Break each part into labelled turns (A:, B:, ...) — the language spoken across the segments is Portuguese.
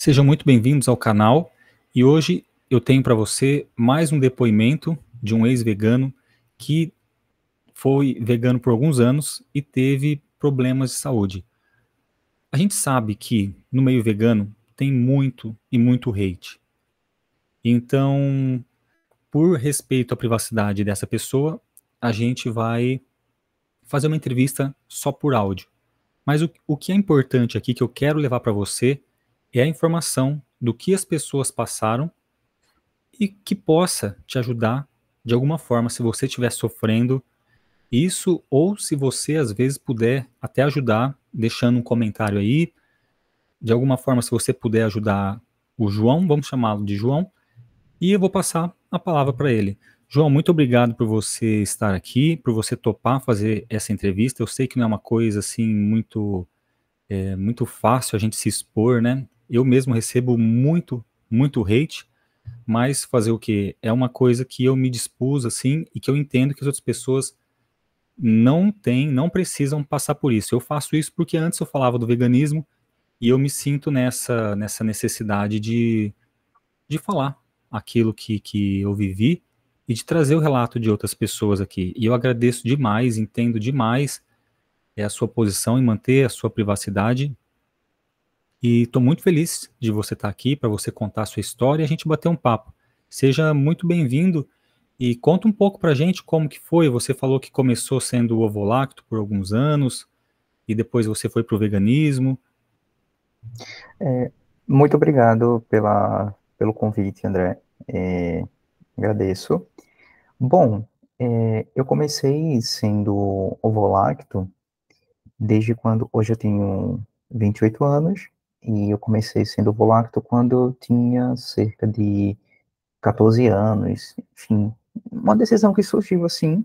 A: Sejam muito bem-vindos ao canal e hoje eu tenho para você mais um depoimento de um ex-vegano que foi vegano por alguns anos e teve problemas de saúde. A gente sabe que no meio vegano tem muito e muito hate. Então, por respeito à privacidade dessa pessoa, a gente vai fazer uma entrevista só por áudio. Mas o que é importante aqui que eu quero levar para você é a informação do que as pessoas passaram e que possa te ajudar de alguma forma se você estiver sofrendo isso, ou se você às vezes puder até ajudar, deixando um comentário aí, de alguma forma se você puder ajudar o João, vamos chamá-lo de João, e eu vou passar a palavra para ele. João, muito obrigado por você estar aqui, por você topar fazer essa entrevista. Eu sei que não é uma coisa assim muito fácil a gente se expor, né? Eu mesmo recebo muito hate, mas fazer o quê? É uma coisa que eu me dispus, assim, e que eu entendo que as outras pessoas não precisam passar por isso. Eu faço isso porque antes eu falava do veganismo e eu me sinto nessa necessidade de falar aquilo que eu vivi e de trazer o relato de outras pessoas aqui. E eu agradeço demais, entendo demais a sua posição em manter a sua privacidade e estou muito feliz de você estar aqui para você contar a sua história e a gente bater um papo. Seja muito bem-vindo e conta um pouco para a gente como que foi. Você falou que começou sendo ovo-lacto por alguns anos e depois você foi para o veganismo.
B: Muito obrigado pelo convite, André. Agradeço. Bom, eu comecei sendo ovolacto desde quando. Hoje eu tenho 28 anos e eu comecei sendo ovolacto quando eu tinha cerca de 14 anos. Enfim, uma decisão que surgiu assim.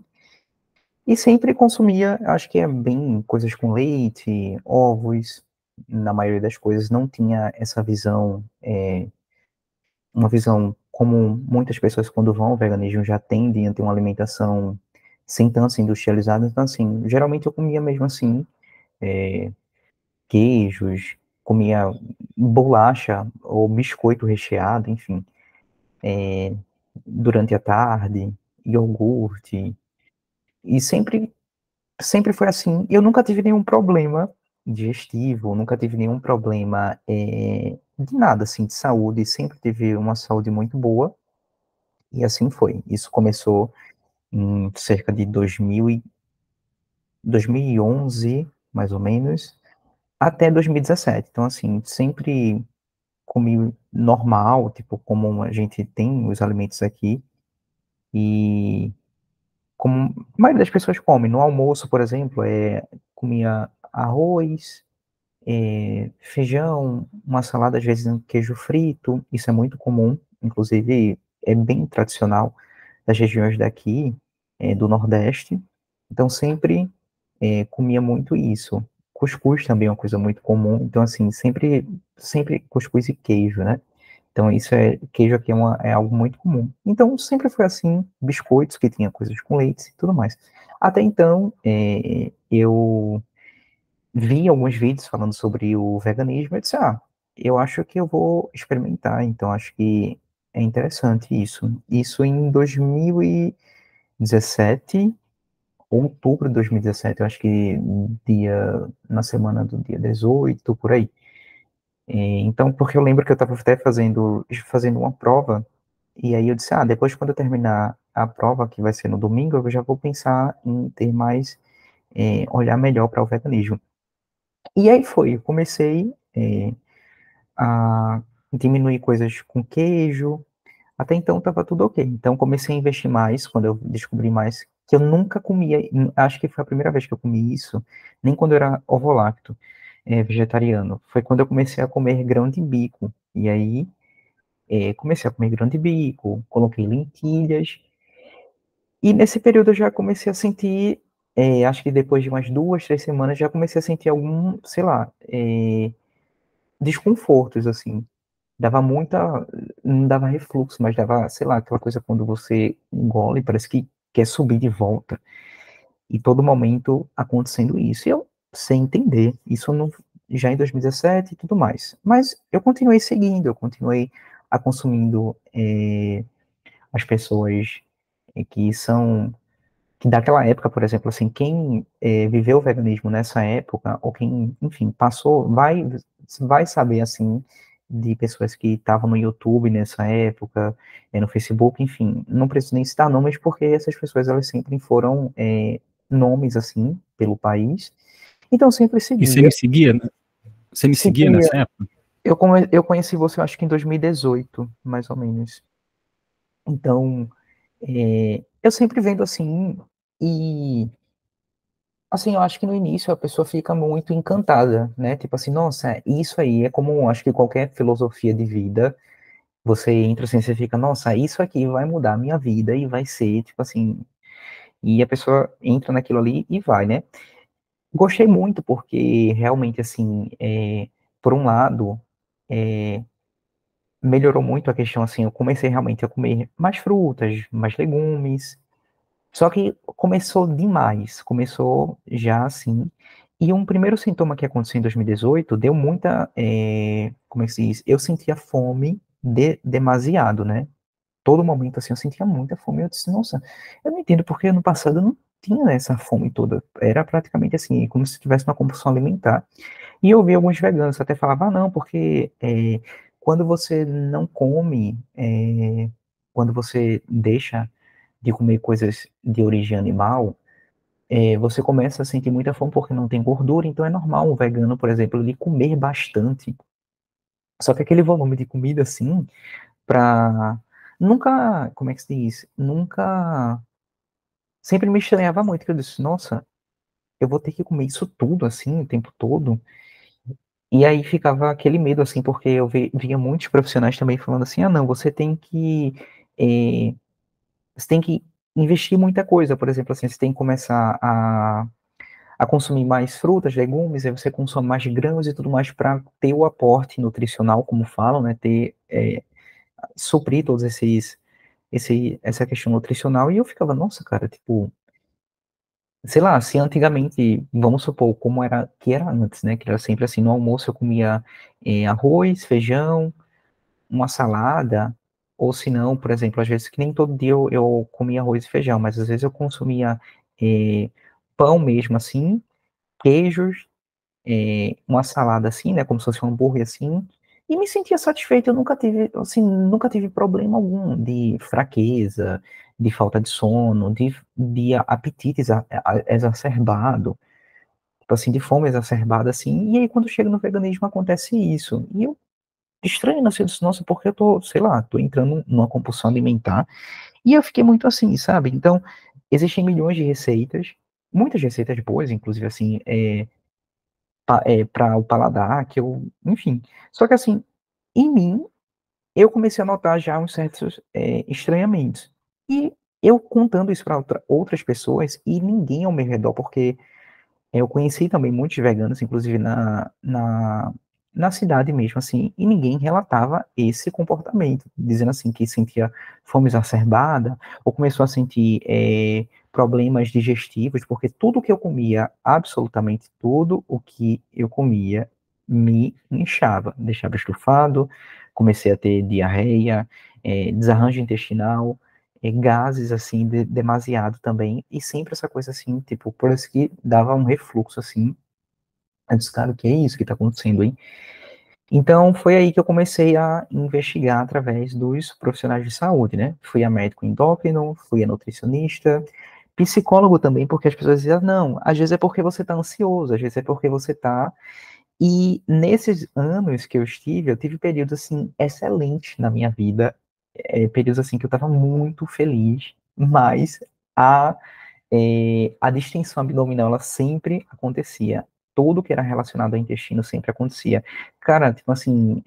B: E sempre consumia, acho que é bem coisas com leite, ovos. Na maioria das coisas não tinha essa visão. Uma visão como muitas pessoas quando vão ao veganismo já tendem a ter uma alimentação sem tanto ser industrializada, então assim, geralmente eu comia mesmo assim, é, queijos, comia bolacha ou biscoito recheado, enfim, durante a tarde, iogurte, e sempre foi assim, eu nunca tive nenhum problema digestivo, nunca tive nenhum problema de nada, assim, de saúde, sempre tive uma saúde muito boa, e assim foi. Isso começou em cerca de 2011, mais ou menos, até 2017. Então, assim, sempre comi normal, tipo, como a gente tem os alimentos aqui, e como a maioria das pessoas come. No almoço, por exemplo, comia arroz, feijão, uma salada, às vezes um queijo frito, isso é muito comum, inclusive é bem tradicional das regiões daqui, do Nordeste. Então, sempre comia muito isso. Cuscuz também é uma coisa muito comum. Então, assim, sempre cuscuz e queijo, né? Então, queijo aqui é algo muito comum. Então, sempre foi assim, biscoitos que tinha coisas com leite e tudo mais. Até então, eu vi alguns vídeos falando sobre o veganismo e disse, eu acho que eu vou experimentar. Então, acho que é interessante isso. Isso em 2017, outubro de 2017, eu acho que na semana do dia 18, por aí. Então, porque eu lembro que eu estava até fazendo uma prova, e aí eu disse, depois quando eu terminar a prova, que vai ser no domingo, eu já vou pensar em ter mais, olhar melhor para o veganismo. E aí foi, eu comecei a diminuir coisas com queijo, até então estava tudo ok. Então comecei a investir mais quando eu descobri mais que eu nunca comia, acho que foi a primeira vez que eu comi isso, nem quando eu era ovolacto, vegetariano. Foi quando eu comecei a comer grão de bico. E aí comecei a comer grão de bico, coloquei lentilhas. E nesse período eu já comecei a sentir, acho que depois de umas 2, 3 semanas, já comecei a sentir algum, sei lá, desconfortos, assim. Dava muita. Não dava refluxo, mas dava, sei lá, aquela coisa quando você engole, parece que quer subir de volta. E todo momento acontecendo isso. E eu, sem entender, isso não. já em 2017 e tudo mais. Mas eu continuei seguindo, eu continuei a consumindo as pessoas que são que daquela época, por exemplo, assim, quem viveu o veganismo nessa época, ou quem, enfim, passou, vai saber, assim, de pessoas que estavam no YouTube nessa época, no Facebook, enfim, não preciso nem citar nomes, porque essas pessoas, elas sempre foram nomes, assim, pelo país, então sempre
A: E você
B: seguia,
A: me seguia, né? Você me seguia
B: seguia,
A: nessa época?
B: eu conheci você, eu acho que em 2018, mais ou menos, então, eu sempre vendo, assim, e assim, eu acho que no início a pessoa fica muito encantada, né? Tipo assim, nossa, isso aí é como, acho que qualquer filosofia de vida, você entra assim, você fica, nossa, isso aqui vai mudar a minha vida e vai ser, tipo assim, e a pessoa entra naquilo ali e vai, né? Gostei muito porque realmente, assim, por um lado, é, melhorou muito a questão, assim, eu comecei realmente a comer mais frutas, mais legumes. Só que começou demais, começou já assim. E um primeiro sintoma que aconteceu em 2018 deu muita, como é que se diz? Eu sentia fome demasiado, né? Todo momento assim eu sentia muita fome. Eu disse, nossa, eu não entendo porque ano passado eu não tinha essa fome toda. Era praticamente assim, como se tivesse uma compulsão alimentar. E eu vi alguns veganos até falavam, ah, não, porque quando você não come, quando você deixa de comer coisas de origem animal, você começa a sentir muita fome porque não tem gordura, então é normal um vegano, por exemplo, ele comer bastante. Só que aquele volume de comida, assim, pra... Nunca, como é que se diz? Nunca... Sempre me estranhava muito, que eu disse, nossa, eu vou ter que comer isso tudo, assim, o tempo todo. E aí ficava aquele medo, assim, porque eu via muitos profissionais também falando assim, ah, não, eh, você tem que investir muita coisa, por exemplo, assim, você tem que começar a consumir mais frutas, legumes, aí você consome mais grãos e tudo mais para ter o aporte nutricional, como falam, né? Suprir todos essa questão nutricional. E eu ficava, nossa, cara, tipo, sei lá, se antigamente, vamos supor, como era que era antes, né? Que era sempre assim, no almoço eu comia arroz, feijão, uma salada, ou se não, por exemplo, às vezes que nem todo dia eu comia arroz e feijão, mas às vezes eu consumia pão mesmo assim, queijos, uma salada assim, né, como se fosse um hambúrguer assim, e me sentia satisfeito. Eu nunca tive, assim, nunca tive problema algum de fraqueza, de falta de sono, de apetite exacerbado, tipo assim, de fome exacerbada, assim. E aí, quando chega no veganismo, acontece isso. E eu estranho, assim, eu disse, nossa, porque eu tô, sei lá, tô entrando numa compulsão alimentar. E eu fiquei muito assim, sabe? Então, existem milhões de receitas, muitas receitas boas, inclusive, assim, para o paladar, que eu, enfim. Só que assim, em mim, eu comecei a notar já uns certos estranhamentos. E eu contando isso para outras pessoas e ninguém ao meu redor, porque eu conheci também muitos veganos, inclusive na cidade mesmo, assim, e ninguém relatava esse comportamento, dizendo assim que sentia fome exacerbada, ou começou a sentir problemas digestivos, porque tudo que eu comia, absolutamente tudo o que eu comia, me inchava, deixava estufado, comecei a ter diarreia, desarranjo intestinal, gases, assim, demasiado também, e sempre essa coisa, assim, tipo, por isso que dava um refluxo, assim, eu disse, cara, o que é isso que tá acontecendo, hein? Então, foi aí que eu comecei a investigar através dos profissionais de saúde, né? Fui a médico endócrino, fui a nutricionista, psicólogo também, porque as pessoas diziam, não, às vezes é porque você tá ansioso, às vezes é porque você tá... E nesses anos que eu estive, eu tive períodos, assim, excelentes na minha vida, períodos, assim, que eu tava muito feliz, mas a a distensão abdominal, ela sempre acontecia. Tudo que era relacionado ao intestino sempre acontecia. Cara, tipo assim,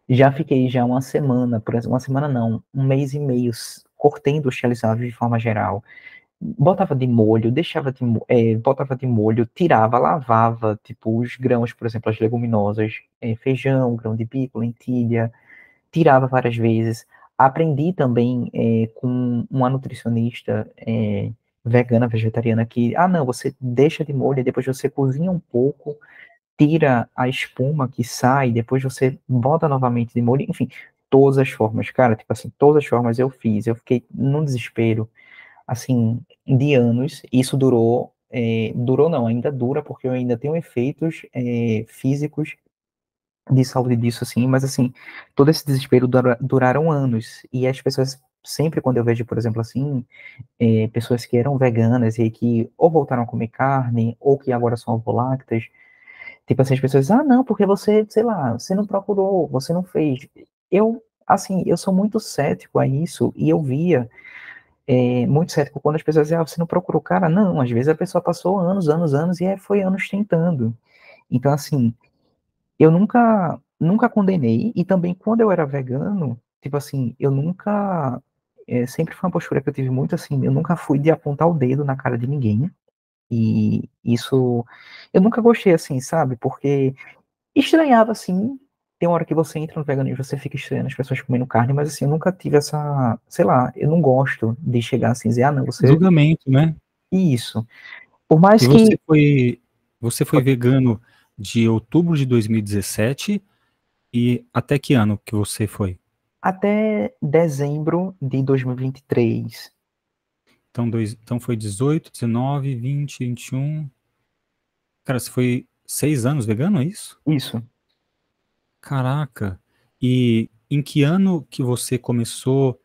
B: já fiquei já uma semana, por exemplo, uma semana não, um mês e meio, cortei industrializado de forma geral. Botava de molho, botava de molho, tirava, lavava, tipo, os grãos, por exemplo, as leguminosas, feijão, grão de bico, lentilha, tirava várias vezes. Aprendi também com uma nutricionista vegana, vegetariana, que, ah, não, você deixa de molho e depois você cozinha um pouco. tira a espuma que sai, depois você bota novamente de molho, enfim, todas as formas, cara, tipo assim, todas as formas eu fiz, eu fiquei num desespero, assim, de anos, isso durou não, ainda dura, porque eu ainda tenho efeitos físicos de saúde disso, assim, mas assim, todo esse desespero duraram anos, e as pessoas, sempre quando eu vejo, por exemplo, assim, pessoas que eram veganas e que ou voltaram a comer carne, ou que agora são ovoláctas, tipo assim, as pessoas, ah, não, porque você, sei lá, você não procurou, você não fez. Eu, assim, eu sou muito cético a isso, e eu via muito cético quando as pessoas diziam, ah, você não procurou, cara, não, às vezes a pessoa passou anos, anos, anos, e foi anos tentando. Então, assim, eu nunca condenei, e também quando eu era vegano, tipo assim, eu nunca, sempre foi uma postura que eu tive muito assim, eu nunca fui de apontar o dedo na cara de ninguém, e isso, eu nunca gostei assim, sabe, porque estranhava assim, tem uma hora que você entra no veganismo, você fica estranhando as pessoas comendo carne, mas assim, eu nunca tive essa, sei lá, eu não gosto de chegar assim e dizer, ah, não, você,
A: Julgamento, né?
B: isso, por mais
A: E
B: que,
A: você foi vegano de outubro de 2017 e até que ano que você foi?
B: até dezembro de 2023,
A: Então foi 18, 19, 20, 21. Cara, você foi 6 anos vegano, é isso?
B: isso.
A: Caraca. E em que ano que você começou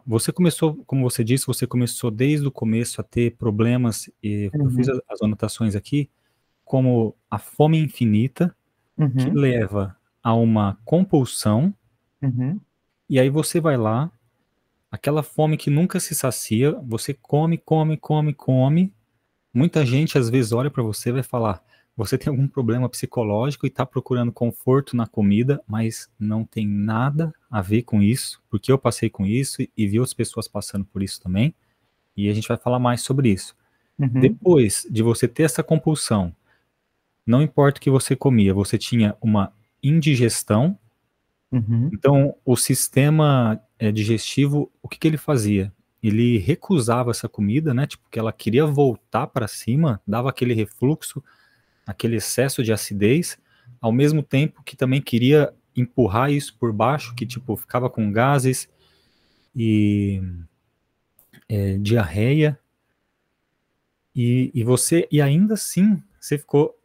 A: você começou, como você disse, você começou desde o começo a ter problemas, e eu fiz
B: Uhum,
A: as anotações aqui, como a fome infinita, que
B: uhum,
A: leva a uma compulsão,
B: uhum,
A: e aí você vai lá, aquela fome que nunca se sacia, você come, come, come, come. Muita gente às vezes olha para você e vai falar: você tem algum problema psicológico e está procurando conforto na comida, mas não tem nada a ver com isso, porque eu passei com isso e vi outras pessoas passando por isso também, e a gente vai falar mais sobre isso.
B: uhum,
A: Depois de você ter essa compulsão, não importa o que você comia, você tinha uma indigestão.
B: uhum,
A: Então, o sistema digestivo, o que que ele fazia? Ele recusava essa comida, né? Tipo, que ela queria voltar para cima, dava aquele refluxo, aquele excesso de acidez, ao mesmo tempo que também queria empurrar isso por baixo, que tipo, ficava com gases e diarreia, e ainda assim, você ficou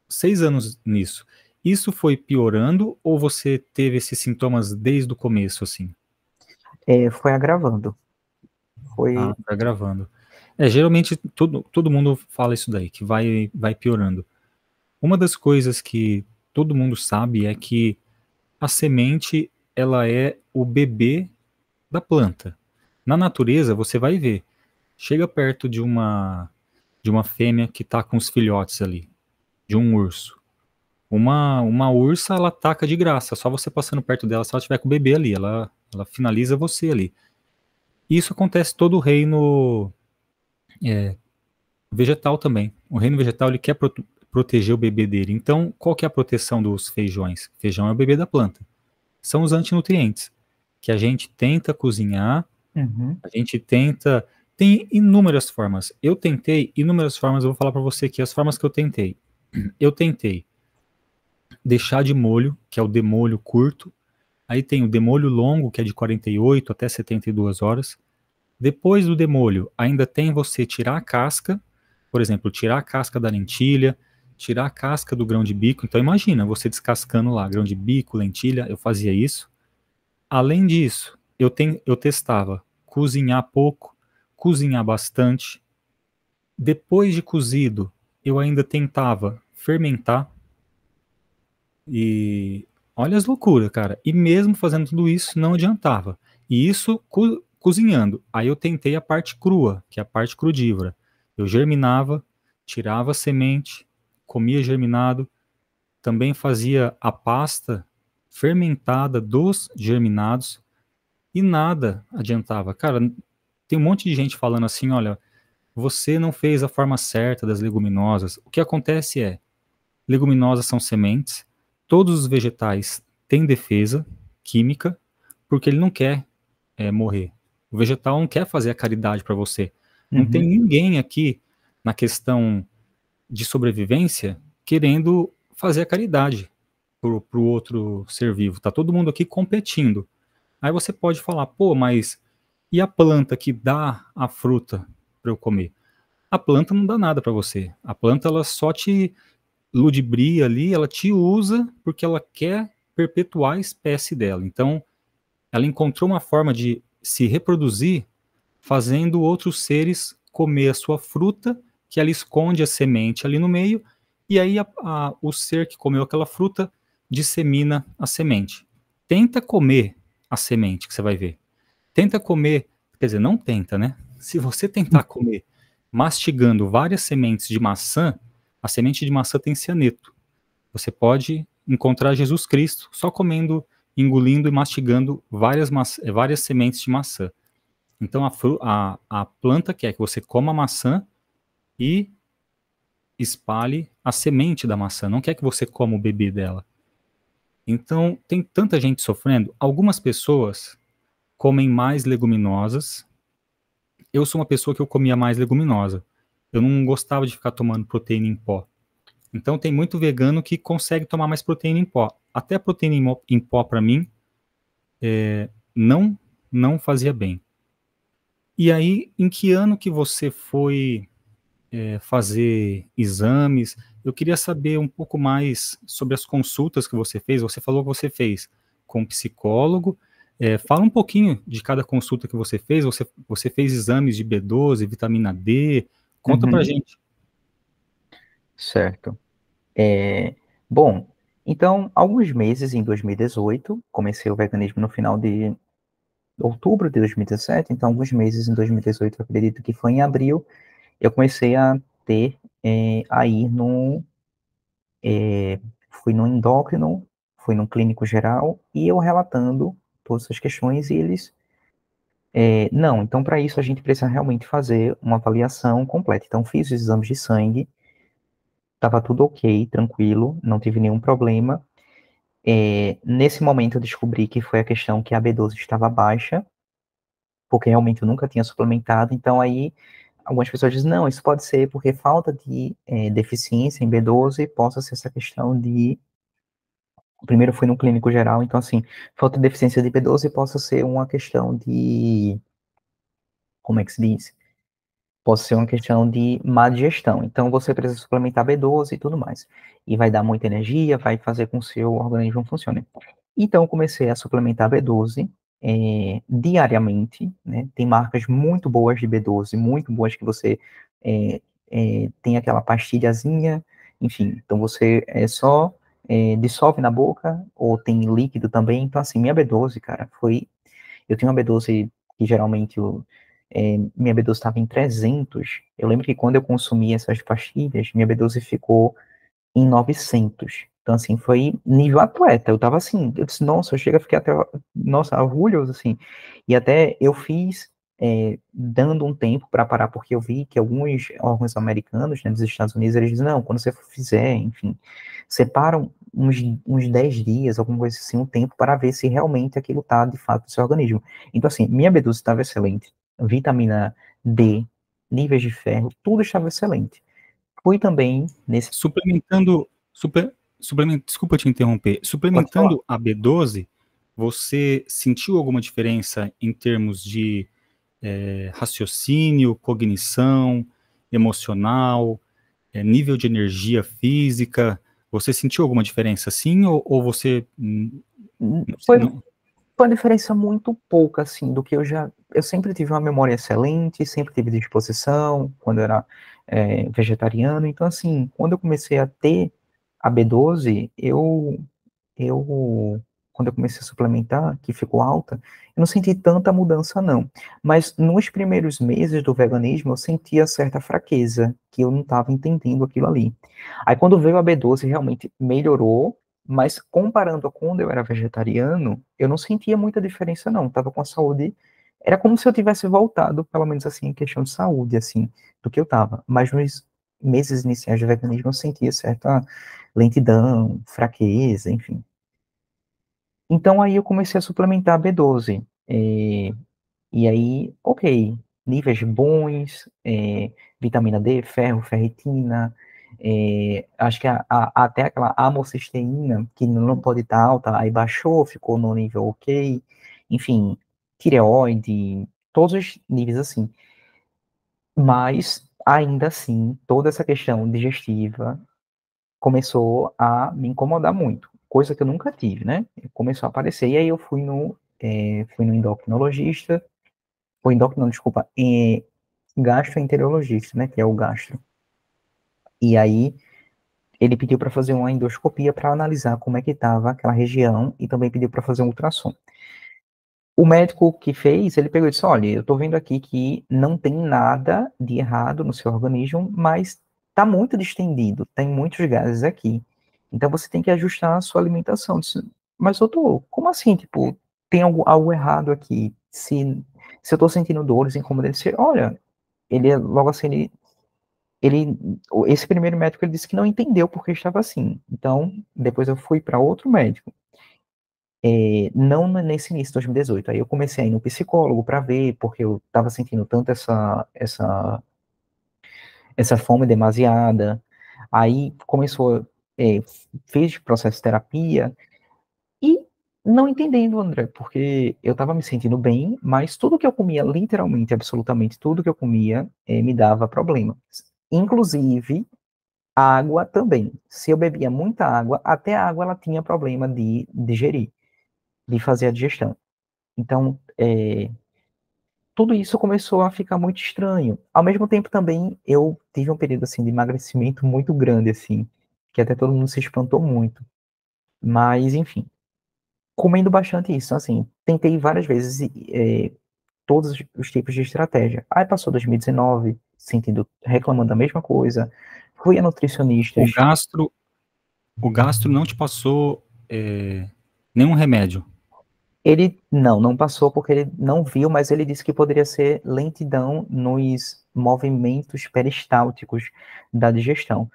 A: 6 anos nisso. Isso foi piorando ou você teve esses sintomas desde o começo, assim?
B: foi agravando,
A: Ah,
B: foi,
A: tá gravando. Geralmente todo mundo fala isso daí, que vai piorando. Uma das coisas que todo mundo sabe é que a semente, ela é o bebê da planta. Na natureza, você vai ver. Chega perto de uma fêmea que está com os filhotes ali, de um urso. Uma ursa, ela ataca de graça, só você passando perto dela, se ela tiver com o bebê ali, ela finaliza você ali. Isso acontece todo o reino vegetal também. O reino vegetal, ele quer proteger o bebê dele. Então, qual que é a proteção dos feijões? Feijão é o bebê da planta. São os antinutrientes, que a gente tenta cozinhar,
B: uhum,
A: a gente tenta. Tem inúmeras formas. Eu tentei inúmeras formas, eu vou falar para você aqui as formas que eu tentei. Eu tentei deixar de molho, que é o demolho curto. Aí tem o demolho longo, que é de 48 até 72 horas. Depois do demolho, ainda tem você tirar a casca, por exemplo, tirar a casca da lentilha, tirar a casca do grão de bico. Então imagina, você descascando lá, grão de bico, lentilha, eu fazia isso. Além disso, eu testava cozinhar pouco, cozinhar bastante. Depois de cozido, eu ainda tentava fermentar. E olha as loucuras, cara. E mesmo fazendo tudo isso, não adiantava. E isso cozinhando. Aí eu tentei a parte crua, que é a parte crudívora. Eu germinava, tirava a semente, comia germinado, também fazia a pasta fermentada dos germinados e nada adiantava. Cara, tem um monte de gente falando assim, olha, você não fez a forma certa das leguminosas. O que acontece é, leguminosas são sementes. Todos os vegetais têm defesa química, porque ele não quer morrer. O vegetal não quer fazer a caridade para você. Não tem
B: uhum,
A: ninguém aqui na questão de sobrevivência querendo fazer a caridade pro outro ser vivo. Tá todo mundo aqui competindo. Aí você pode falar, pô, mas e a planta que dá a fruta para eu comer? A planta não dá nada para você. A planta ela só te ludibria ali, ela te usa porque ela quer perpetuar a espécie dela. Então, ela encontrou uma forma de se reproduzir fazendo outros seres comer a sua fruta, que ela esconde a semente ali no meio, e aí o ser que comeu aquela fruta dissemina a semente. Tenta comer a semente, que você vai ver. Tenta comer, quer dizer, não tenta, né? Se você tentar comer mastigando várias sementes de maçã, a semente de maçã tem cianeto. Você pode encontrar Jesus Cristo só comendo, engolindo e mastigando várias sementes de maçã. Então a planta quer que você coma a maçã e espalhe a semente da maçã, não quer que você coma o bebê dela. Então tem tanta gente sofrendo. Algumas pessoas comem mais leguminosas. Eu sou uma pessoa que eu comia mais leguminosa. Eu não gostava de ficar tomando proteína em pó. Então tem muito vegano que consegue tomar mais proteína em pó. Até a proteína em pó para mim não não fazia bem. E aí, em que ano que você foi fazer exames? Eu queria saber um pouco mais sobre as consultas que você fez. Você falou que você fez com um psicólogo. Fala um pouquinho de cada consulta que você fez. Você fez exames de B12, vitamina D. Conta pra
B: Uhum.
A: gente.
B: Certo. Bom, então, alguns meses em 2018, comecei o veganismo no final de outubro de 2017, então alguns meses em 2018, eu acredito que foi em abril, eu comecei a ter, a ir fui no endócrino, fui no clínico geral, e eu relatando todas essas questões, e eles, não, então para isso a gente precisa realmente fazer uma avaliação completa. Então fiz os exames de sangue, estava tudo ok, tranquilo, não tive nenhum problema. Nesse momento eu descobri que foi a questão que a B12 estava baixa, porque realmente eu nunca tinha suplementado, então aí algumas pessoas dizem, não, isso pode ser porque falta de deficiência em B12, possa ser essa questão de, primeiro eu fui no clínico geral, então assim, falta de deficiência de B12 possa ser uma questão de, como é que se diz? Pode ser uma questão de má digestão. Então, você precisa suplementar B12 e tudo mais. E vai dar muita energia, vai fazer com que o seu organismo funcione. Então, eu comecei a suplementar B12 diariamente, né? Tem marcas muito boas de B12, muito boas que você tem aquela pastilhazinha, enfim. Então, você só dissolve na boca, ou tem líquido também. Então, assim, minha B12, cara, foi... Eu tenho uma B12 que geralmente minha B12 estava em 300. Eu lembro que quando eu consumi essas pastilhas, minha B12 ficou em 900. Então, assim, foi nível atleta. Eu tava assim, eu disse, nossa, eu chego a ficar até, nossa, orgulhoso, assim. E até eu fiz, dando um tempo para parar, porque eu vi que alguns órgãos americanos, né, dos Estados Unidos, eles dizem, não, quando você fizer, enfim, separam uns 10 dias, alguma coisa assim, um tempo para ver se realmente aquilo tá, de fato, no seu organismo. Então, assim, minha B12 estava excelente, vitamina D, níveis de ferro, tudo estava excelente. Fui também nesse...
A: Suplementando, desculpa te interromper.
B: Pode falar.
A: Suplementando a B12, você sentiu alguma diferença em termos de raciocínio, cognição, emocional, nível de energia física? Você sentiu alguma diferença assim ou você
B: Foi,
A: não?
B: foi uma diferença muito pouca, assim, do que eu já... Eu sempre tive uma memória excelente, sempre tive disposição, quando eu era vegetariano. Então, assim, quando eu comecei a ter a B12, eu, quando eu comecei a suplementar, que ficou alta, eu não senti tanta mudança, não. Mas nos primeiros meses do veganismo, eu sentia certa fraqueza, que eu não estava entendendo aquilo ali. Aí, quando veio a B12, realmente melhorou, mas comparando a quando eu era vegetariano, eu não sentia muita diferença, não. Tava com a saúde... Era como se eu tivesse voltado, pelo menos assim, em questão de saúde, assim, do que eu tava. Mas nos meses iniciais do veganismo, eu sentia certa lentidão, fraqueza, enfim. Então aí eu comecei a suplementar B12. E aí, ok, níveis bons, vitamina D, ferro, ferritina, Acho que até aquela amocisteína, que não pode estar alta, aí baixou, ficou no nível ok, enfim, tireoide, todos os níveis assim. Mas, ainda assim, toda essa questão digestiva começou a me incomodar muito, coisa que eu nunca tive, né? Começou a aparecer, e aí eu fui no endocrinologista, ou endócrino, não, desculpa, gastroenterologista, né, que é o gastro. E aí ele pediu para fazer uma endoscopia para analisar como é que estava aquela região e também pediu para fazer um ultrassom. O médico que fez, ele pegou e disse: olha, eu estou vendo aqui que não tem nada de errado no seu organismo, mas está muito distendido, tem muitos gases aqui. Então você tem que ajustar a sua alimentação. Eu disse, mas doutor, como assim? Tipo, tem algo errado aqui? Se eu estou sentindo dores, incômodos, ele disse, olha, logo assim, esse primeiro médico ele disse que não entendeu porque estava assim. Então, depois eu fui para outro médico. Não nesse início de 2018. Aí eu comecei a ir no psicólogo para ver, porque eu estava sentindo tanto essa fome demasiada. Aí começou, fez processo de terapia e não entendendo, André, porque eu estava me sentindo bem, mas tudo que eu comia, literalmente, absolutamente tudo que eu comia, me dava problema. Inclusive a água também. Se eu bebia muita água, até a água ela tinha problema de digerir, de fazer a digestão. Então, tudo isso começou a ficar muito estranho. Ao mesmo tempo também, eu tive um período assim de emagrecimento muito grande assim, que até todo mundo se espantou muito. Mas, enfim, comendo bastante isso, assim, tentei várias vezes todos os tipos de estratégia. Aí passou 2019, sentindo, reclamando da mesma coisa. Fui a
A: O
B: nutricionistas.
A: gastro, o gastro não te passou nenhum remédio.
B: Ele não passou porque ele não viu, mas ele disse que poderia ser lentidão nos movimentos peristálticos da digestão.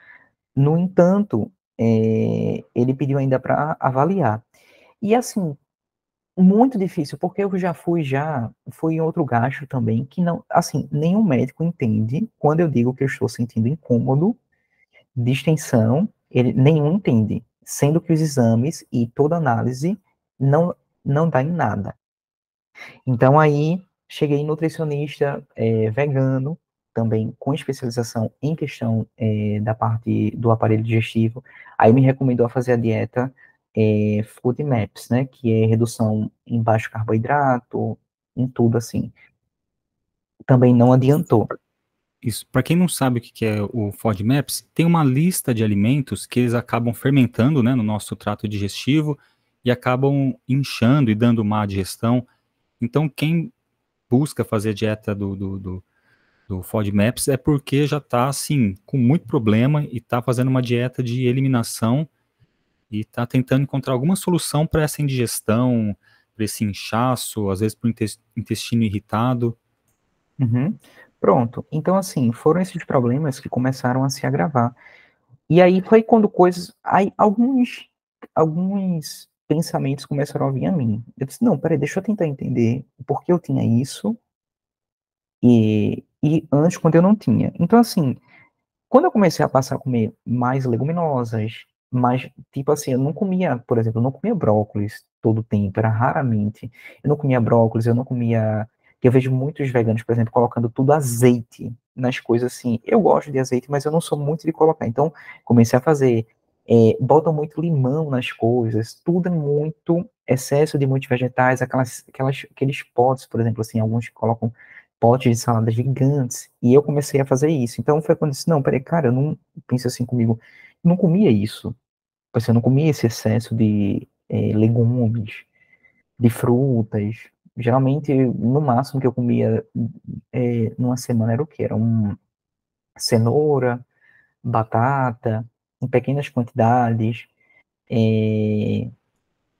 B: No entanto, ele pediu ainda para avaliar. E assim, muito difícil, porque eu fui em outro gastro também, que não, assim, nenhum médico entende quando eu digo que eu estou sentindo incômodo, distensão, nenhum entende, sendo que os exames e toda análise não, não dá em nada. Então aí cheguei em nutricionista vegano, também com especialização em questão da parte do aparelho digestivo. Aí me recomendou a fazer a dieta Food Maps, né, que é redução em baixo carboidrato, em tudo assim. Também não adiantou.
A: Isso. Para quem não sabe o que é o FODMAPs, tem uma lista de alimentos que eles acabam fermentando, né, no nosso trato digestivo e acabam inchando e dando má digestão. Então, quem busca fazer a dieta do FODMAPs é porque já está, assim, com muito problema e está fazendo uma dieta de eliminação e está tentando encontrar alguma solução para essa indigestão, para esse inchaço, às vezes para o intestino irritado.
B: Uhum. Pronto. Então, assim, foram esses problemas que começaram a se agravar. E aí foi quando aí alguns pensamentos começaram a vir a mim. Eu disse, não, peraí, deixa eu tentar entender por que eu tinha isso e antes quando eu não tinha. Então, assim, quando eu comecei a passar a comer mais leguminosas, mais, tipo assim, eu não comia, por exemplo, eu não comia brócolis todo o tempo, era raramente. Eu não comia brócolis, eu não comia. Eu vejo muitos veganos, por exemplo, colocando tudo azeite nas coisas assim. Eu gosto de azeite, mas eu não sou muito de colocar. Então, comecei a fazer. Botam muito limão nas coisas, tudo é muito excesso de muitos vegetais, aqueles potes, por exemplo, assim, alguns colocam potes de saladas gigantes, e eu comecei a fazer isso. Então foi quando eu disse, não, peraí, cara, eu não, penso assim comigo, eu não comia isso, eu não comia esse excesso de legumes, de frutas, geralmente, no máximo que eu comia numa semana era o quê? Era cenoura, batata, em pequenas quantidades,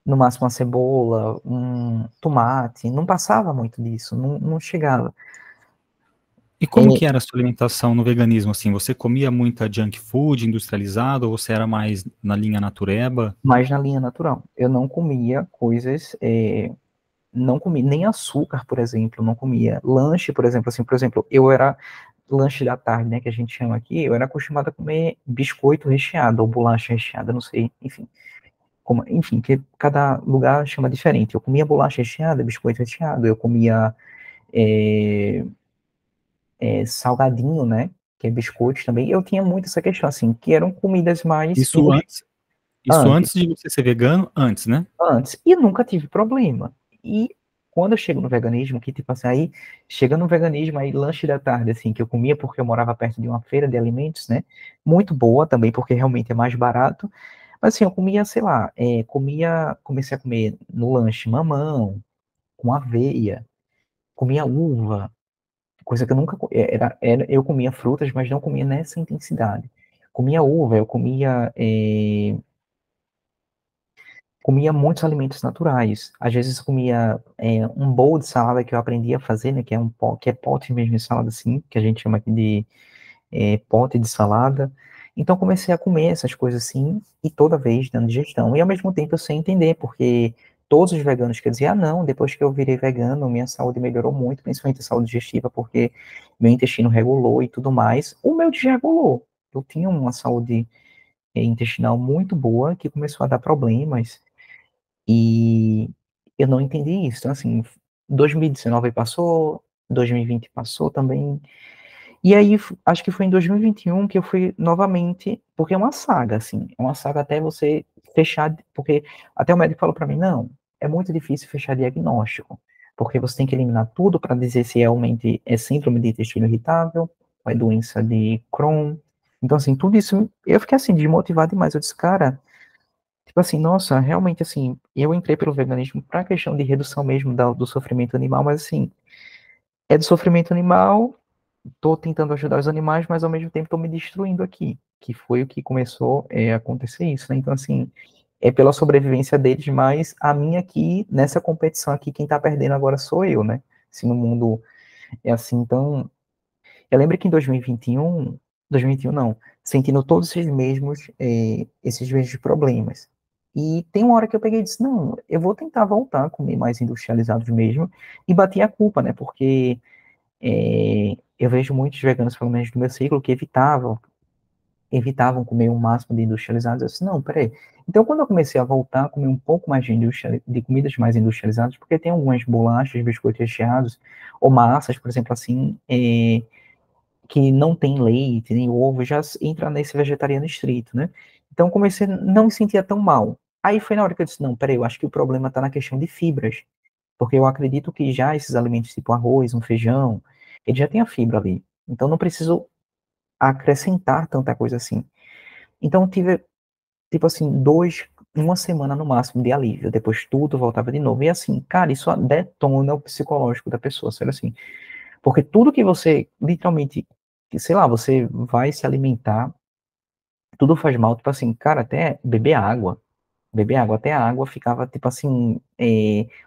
B: no máximo uma cebola, um tomate, não passava muito disso, não chegava.
A: E como que era a sua alimentação no veganismo, assim? Você comia muita junk food industrializado ou você era mais na linha natureba?
B: Mais na linha natural. Eu não comia coisas, não comia nem açúcar, por exemplo, não comia lanche, por exemplo, assim, por exemplo, eu era lanche da tarde, né, que a gente chama aqui, eu era acostumado a comer biscoito recheado, ou bolacha recheada, não sei, enfim. Enfim, que cada lugar chama diferente. Eu comia bolacha recheada, biscoito recheado, eu comia é, salgadinho, né, que é biscoito também. Eu tinha muito essa questão, assim, que eram comidas mais
A: Isso antes, isso
B: antes.
A: antes de você ser vegano, antes, né?
B: Antes, e nunca tive problema. E quando eu chego no veganismo, que tipo assim, aí, chega no veganismo, aí lanche da tarde, assim, que eu comia porque eu morava perto de uma feira de alimentos, né, muito boa também, porque realmente é mais barato, mas assim, eu comia, sei lá, comecei a comer no lanche mamão, com aveia, comia uva, coisa que eu nunca, eu comia frutas, mas não comia nessa intensidade. Comia uva, eu comia muitos alimentos naturais. Às vezes eu comia um bowl de salada que eu aprendi a fazer, né, que é que é pote mesmo de salada assim, que a gente chama aqui de pote de salada. Então comecei a comer essas coisas assim e toda vez dando digestão. E ao mesmo tempo eu sei entender, porque todos os veganos que diziam, ah, não, depois que eu virei vegano, minha saúde melhorou muito, principalmente a saúde digestiva, porque meu intestino regulou e tudo mais. O meu desregulou. Eu tinha uma saúde intestinal muito boa que começou a dar problemas e eu não entendi isso. Então, assim, 2019 passou, 2020 passou também. E aí, acho que foi em 2021 que eu fui novamente, porque é uma saga, assim, é uma saga até você fechar, porque até o médico falou para mim, não, é muito difícil fechar diagnóstico, porque você tem que eliminar tudo para dizer se realmente é síndrome de intestino irritável, ou é doença de Crohn. Então, assim, tudo isso, eu fiquei assim, desmotivado demais. Eu disse, cara, tipo assim, nossa, realmente assim, eu entrei pelo veganismo para a questão de redução mesmo do sofrimento animal, mas assim, é do sofrimento animal, tô tentando ajudar os animais, mas ao mesmo tempo tô me destruindo aqui, que foi o que começou a acontecer isso, né? Então assim, é pela sobrevivência deles, mas a minha aqui, nessa competição aqui, quem tá perdendo agora sou eu, né? Se no mundo é assim, então eu lembro que em 2021 não, sentindo todos esses mesmos problemas. E tem uma hora que eu peguei e disse, não, eu vou tentar voltar a comer mais industrializados mesmo, e bati a culpa, né, porque eu vejo muitos veganos, pelo menos do meu ciclo, que evitavam comer o máximo de industrializados. Eu disse, não, peraí. Então, quando eu comecei a voltar a comer um pouco mais de comidas mais industrializadas, porque tem algumas bolachas, biscoitos recheados, ou massas, por exemplo, assim, que não tem leite, nem ovo, já entra nesse vegetariano estrito, né? Então comecei a não me sentia tão mal. Aí foi na hora que eu disse, não, peraí, eu acho que o problema está na questão de fibras, porque eu acredito que já esses alimentos tipo arroz, um feijão, ele já tem a fibra ali. Então não preciso acrescentar tanta coisa assim. Então tive, tipo assim, uma semana no máximo de alívio, depois tudo voltava de novo. E assim, cara, isso detona o psicológico da pessoa, sabe assim? Porque tudo que você, literalmente, sei lá, você vai se alimentar, tudo faz mal, tipo assim, cara, até beber água, até a água ficava, tipo assim,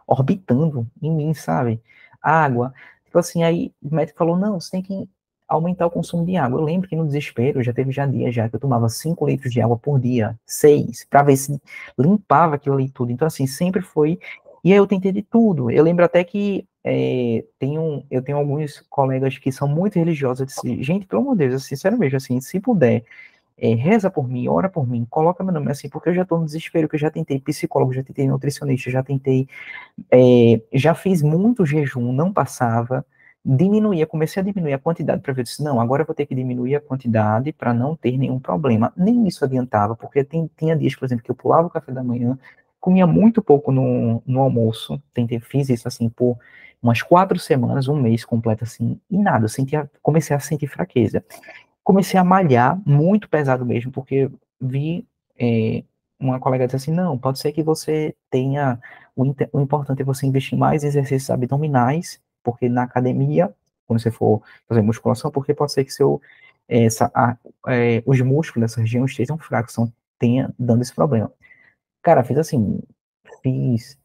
B: orbitando em mim, sabe? Água, tipo assim, aí o médico falou, não, você tem que aumentar o consumo de água. Eu lembro que no desespero, já teve já dias já que eu tomava 5 litros de água por dia, 6 para ver se limpava aquilo ali tudo. Então, assim, sempre foi, e aí eu tentei de tudo. Eu lembro até que eu tenho alguns colegas que são muito religiosos, eu disse, gente, pelo amor de Deus, assim, sério mesmo, assim, se puder, reza por mim, ora por mim, coloca meu nome assim, porque eu já estou no desespero, que eu já tentei psicólogo, já tentei nutricionista, já fiz muito jejum, não passava, comecei a diminuir a quantidade para ver, eu disse, não, agora eu vou ter que diminuir a quantidade para não ter nenhum problema. Nem isso adiantava, porque tinha dias, por exemplo, que eu pulava o café da manhã, comia muito pouco no almoço, fiz isso assim por umas 4 semanas, um mês completo assim, e nada, comecei a sentir fraqueza. Comecei a malhar muito pesado mesmo, porque vi uma colega dizer assim, não, pode ser que você tenha, o importante é você investir mais em exercícios abdominais, porque na academia, quando você for fazer musculação, porque pode ser que os músculos dessa região estejam fracos, tenha dando esse problema. Cara, fiz assim, fiz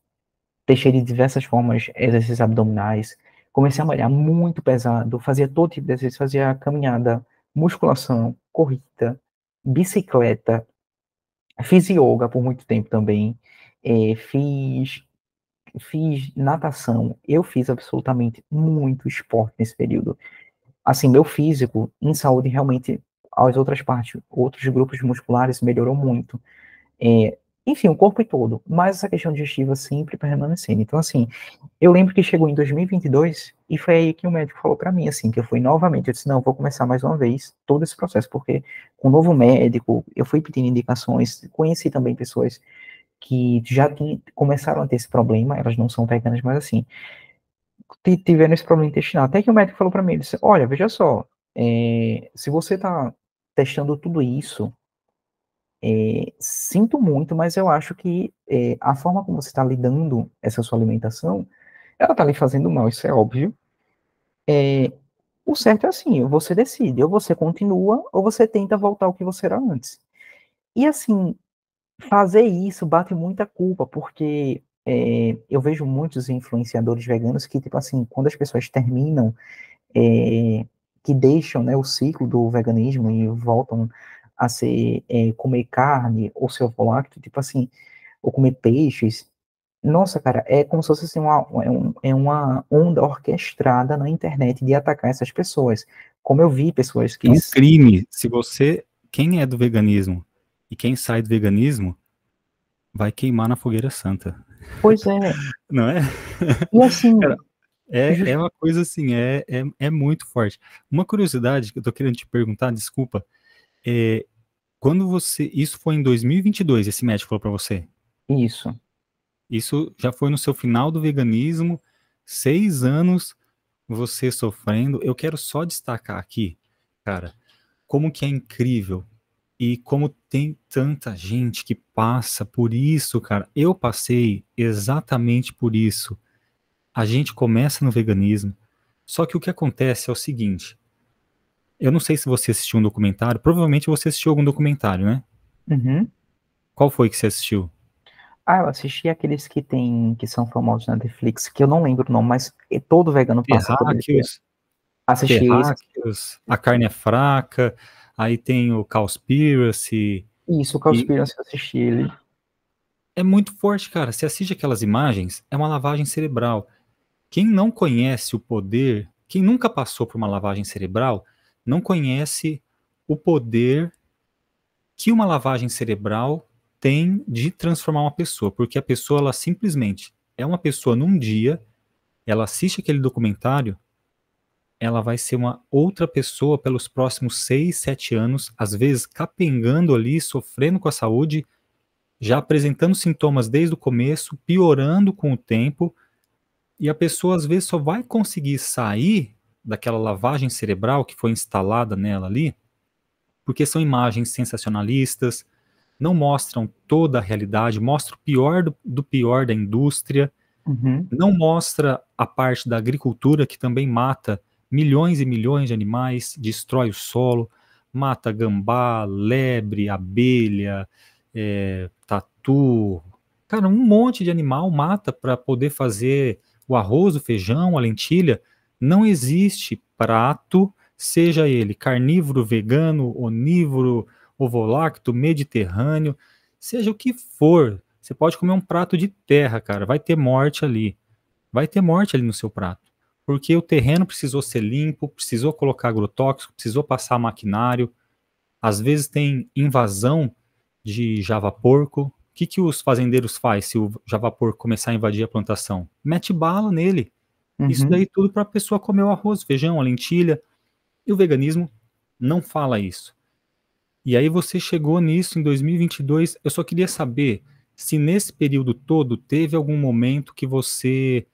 B: Testei de diversas formas exercícios abdominais. Comecei a malhar muito pesado, fazia todo tipo de exercício, fazia caminhada, musculação, corrida, bicicleta, fiz yoga por muito tempo também, fiz natação. Eu fiz absolutamente muito esporte nesse período. assim, meu físico em saúde realmente, as outras partes, outros grupos musculares melhorou muito. Enfim, o corpo todo, mas essa questão digestiva sempre permanecendo. Então, assim, eu lembro que chegou em 2022 e foi aí que o médico falou para mim, assim, que eu fui novamente, eu disse, não, vou começar mais uma vez todo esse processo, porque com o novo médico, eu fui pedindo indicações, conheci também pessoas que já começaram a ter esse problema, elas não são veganas, mas assim, tiveram esse problema intestinal. Até que o médico falou para mim, ele disse, olha, veja só, se você está testando tudo isso, sinto muito, mas eu acho que a forma como você está lidando essa sua alimentação, ela está lhe fazendo mal, isso é óbvio. O certo é assim, você decide, ou você continua, ou você tenta voltar ao que você era antes. E assim, fazer isso bate muita culpa, porque eu vejo muitos influenciadores veganos que, tipo assim, quando as pessoas terminam, que deixam, né, o ciclo do veganismo e voltam a ser, comer carne ou ser ovolacto, tipo assim, ou comer peixes, nossa, cara, é como se fosse assim, uma onda orquestrada na internet de atacar essas pessoas. Como eu vi pessoas
A: É
B: que...
A: um crime se você, quem é do veganismo e quem sai do veganismo, vai queimar na fogueira santa.
B: Pois é,
A: Não é?
B: e
A: Cara,
B: assim,
A: é uma coisa assim, é muito forte. Uma curiosidade que eu tô querendo te perguntar, desculpa, é, quando você, isso foi em 2022, esse médico falou pra você?
B: isso.
A: Isso já foi no seu final do veganismo, 6 anos você sofrendo. Eu quero só destacar aqui, cara, como que é incrível e como tem tanta gente que passa por isso, cara. Eu passei exatamente por isso. A gente começa no veganismo, só que o que acontece é o seguinte: eu não sei se você assistiu um documentário, provavelmente você assistiu algum documentário, né?
B: Uhum.
A: Qual foi que você assistiu?
B: Ah, eu assisti aqueles que tem, que são famosos na Netflix, que eu não lembro o nome, mas todo vegano passa por ele.
A: Terráqueos,
B: Assisti esse.
A: Terráqueos, A Carne é Fraca, aí tem o Cowspiracy,
B: Isso, o
A: e
B: Cowspiracy, eu assisti ele.
A: é muito forte, cara. Você assiste aquelas imagens, é uma lavagem cerebral. Quem não conhece o poder, quem nunca passou por uma lavagem cerebral, não conhece o poder que uma lavagem cerebral tem de transformar uma pessoa, porque a pessoa, ela simplesmente é uma pessoa num dia, ela assiste aquele documentário, ela vai ser uma outra pessoa pelos próximos 6, 7 anos, às vezes capengando ali, sofrendo com a saúde, já apresentando sintomas desde o começo, piorando com o tempo, e a pessoa às vezes só vai conseguir sair daquela lavagem cerebral que foi instalada nela ali, porque são imagens sensacionalistas, não mostram toda a realidade, mostra o pior do pior da indústria,
B: Uhum,
A: não mostra a parte da agricultura que também mata milhões e milhões de animais, destrói o solo, mata gambá, lebre, abelha, tatu, cara, um monte de animal mata para poder fazer o arroz, o feijão, a lentilha. Não existe prato, seja ele carnívoro, vegano, onívoro, ovolacto, mediterrâneo, seja o que for. Você pode comer um prato de terra, cara, vai ter morte ali. Vai ter morte ali no seu prato. Porque o terreno precisou ser limpo, precisou colocar agrotóxico, precisou passar maquinário. Às vezes tem invasão de javaporco. O que que os fazendeiros fazem se o javaporco começar a invadir a plantação? Mete bala nele. Isso
B: uhum.
A: daí tudo para a pessoa comer o arroz, feijão, a lentilha. E o veganismo não fala isso. E aí você chegou nisso em 2022. Eu só queria saber se nesse período todo teve algum momento que você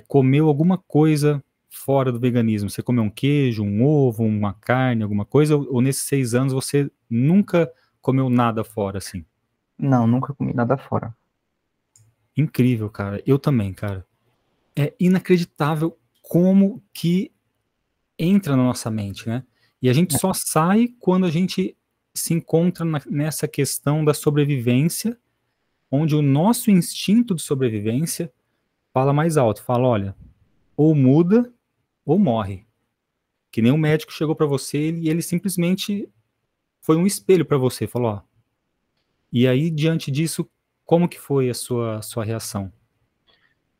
A: comeu alguma coisa fora do veganismo. Você comeu um queijo, um ovo, uma carne, alguma coisa? Ou nesses 6 anos você nunca comeu nada fora, assim?
B: Não, nunca comi nada fora.
A: Incrível, cara. Eu também, cara. É inacreditável como que entra na nossa mente, né? E a gente só sai quando a gente se encontra nessa questão da sobrevivência, onde o nosso instinto de sobrevivência fala mais alto, fala, olha, ou muda ou morre. Que nem o médico chegou para você e ele simplesmente foi um espelho para você, falou, ó. E aí diante disso, como que foi a sua reação?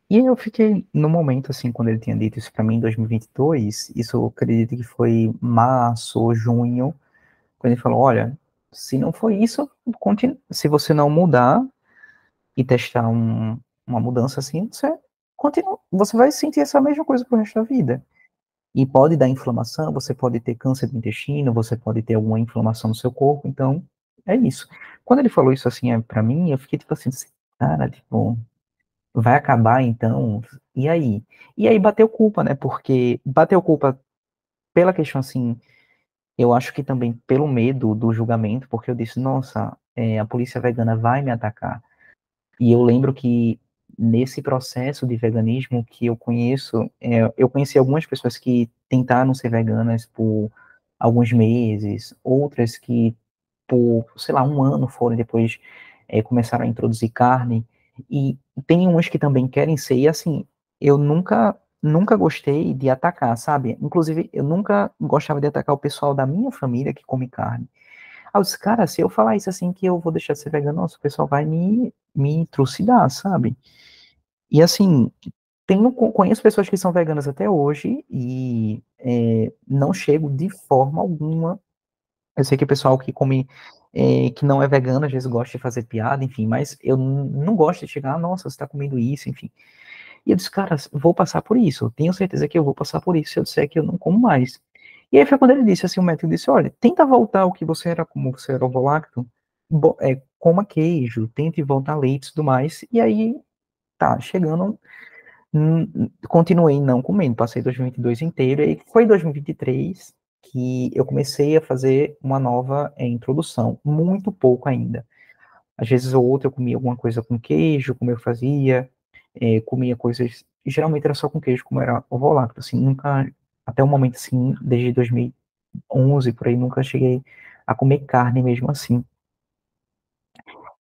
B: E aí eu fiquei, no momento, assim, quando ele tinha dito isso pra mim em 2022, isso eu acredito que foi março ou junho, quando ele falou, olha, se não for isso, se você não mudar e testar uma mudança assim, você vai sentir essa mesma coisa pro resto da vida. E pode dar inflamação, você pode ter câncer do intestino, você pode ter alguma inflamação no seu corpo, então é isso. Quando ele falou isso assim pra mim, eu fiquei tipo assim, cara, tipo, vai acabar então? E aí? E aí bateu culpa, né? Porque bateu culpa pela questão assim, eu acho que também pelo medo do julgamento, porque eu disse, nossa, a polícia vegana vai me atacar. E eu lembro que nesse processo de veganismo que eu conheço, eu conheci algumas pessoas que tentaram ser veganas por alguns meses, outras que por, sei lá, um ano foram depois começaram a introduzir carne, e tem umas que também querem ser, e assim, eu nunca gostei de atacar, sabe? Inclusive, eu nunca gostava de atacar o pessoal da minha família que come carne. Aí eu disse, cara, se eu falar isso assim que eu vou deixar de ser vegano, nossa, o pessoal vai me trucidar, sabe? E assim, conheço pessoas que são veganas até hoje e não chego de forma alguma. Eu sei que o pessoal que come, que não é vegano, às vezes gosta de fazer piada, enfim, mas eu não gosto de chegar, nossa, você tá comendo isso, enfim. E eu disse, cara, vou passar por isso, eu tenho certeza que eu vou passar por isso se eu disser que eu não como mais. E aí foi quando ele disse, assim, o médico disse, olha, tenta voltar ao que você era, como você era ovo-lacto, coma queijo, tente voltar a leite e tudo mais, e aí, tá, chegando, continuei não comendo, passei 2022 inteiro, e foi em 2023 que eu comecei a fazer uma nova introdução, muito pouco ainda. Às vezes ou outra eu comia alguma coisa com queijo, como eu fazia, comia coisas, geralmente era só com queijo, como era ovo-lacto, assim, nunca, até o momento, assim, desde 2011, por aí, nunca cheguei a comer carne mesmo assim.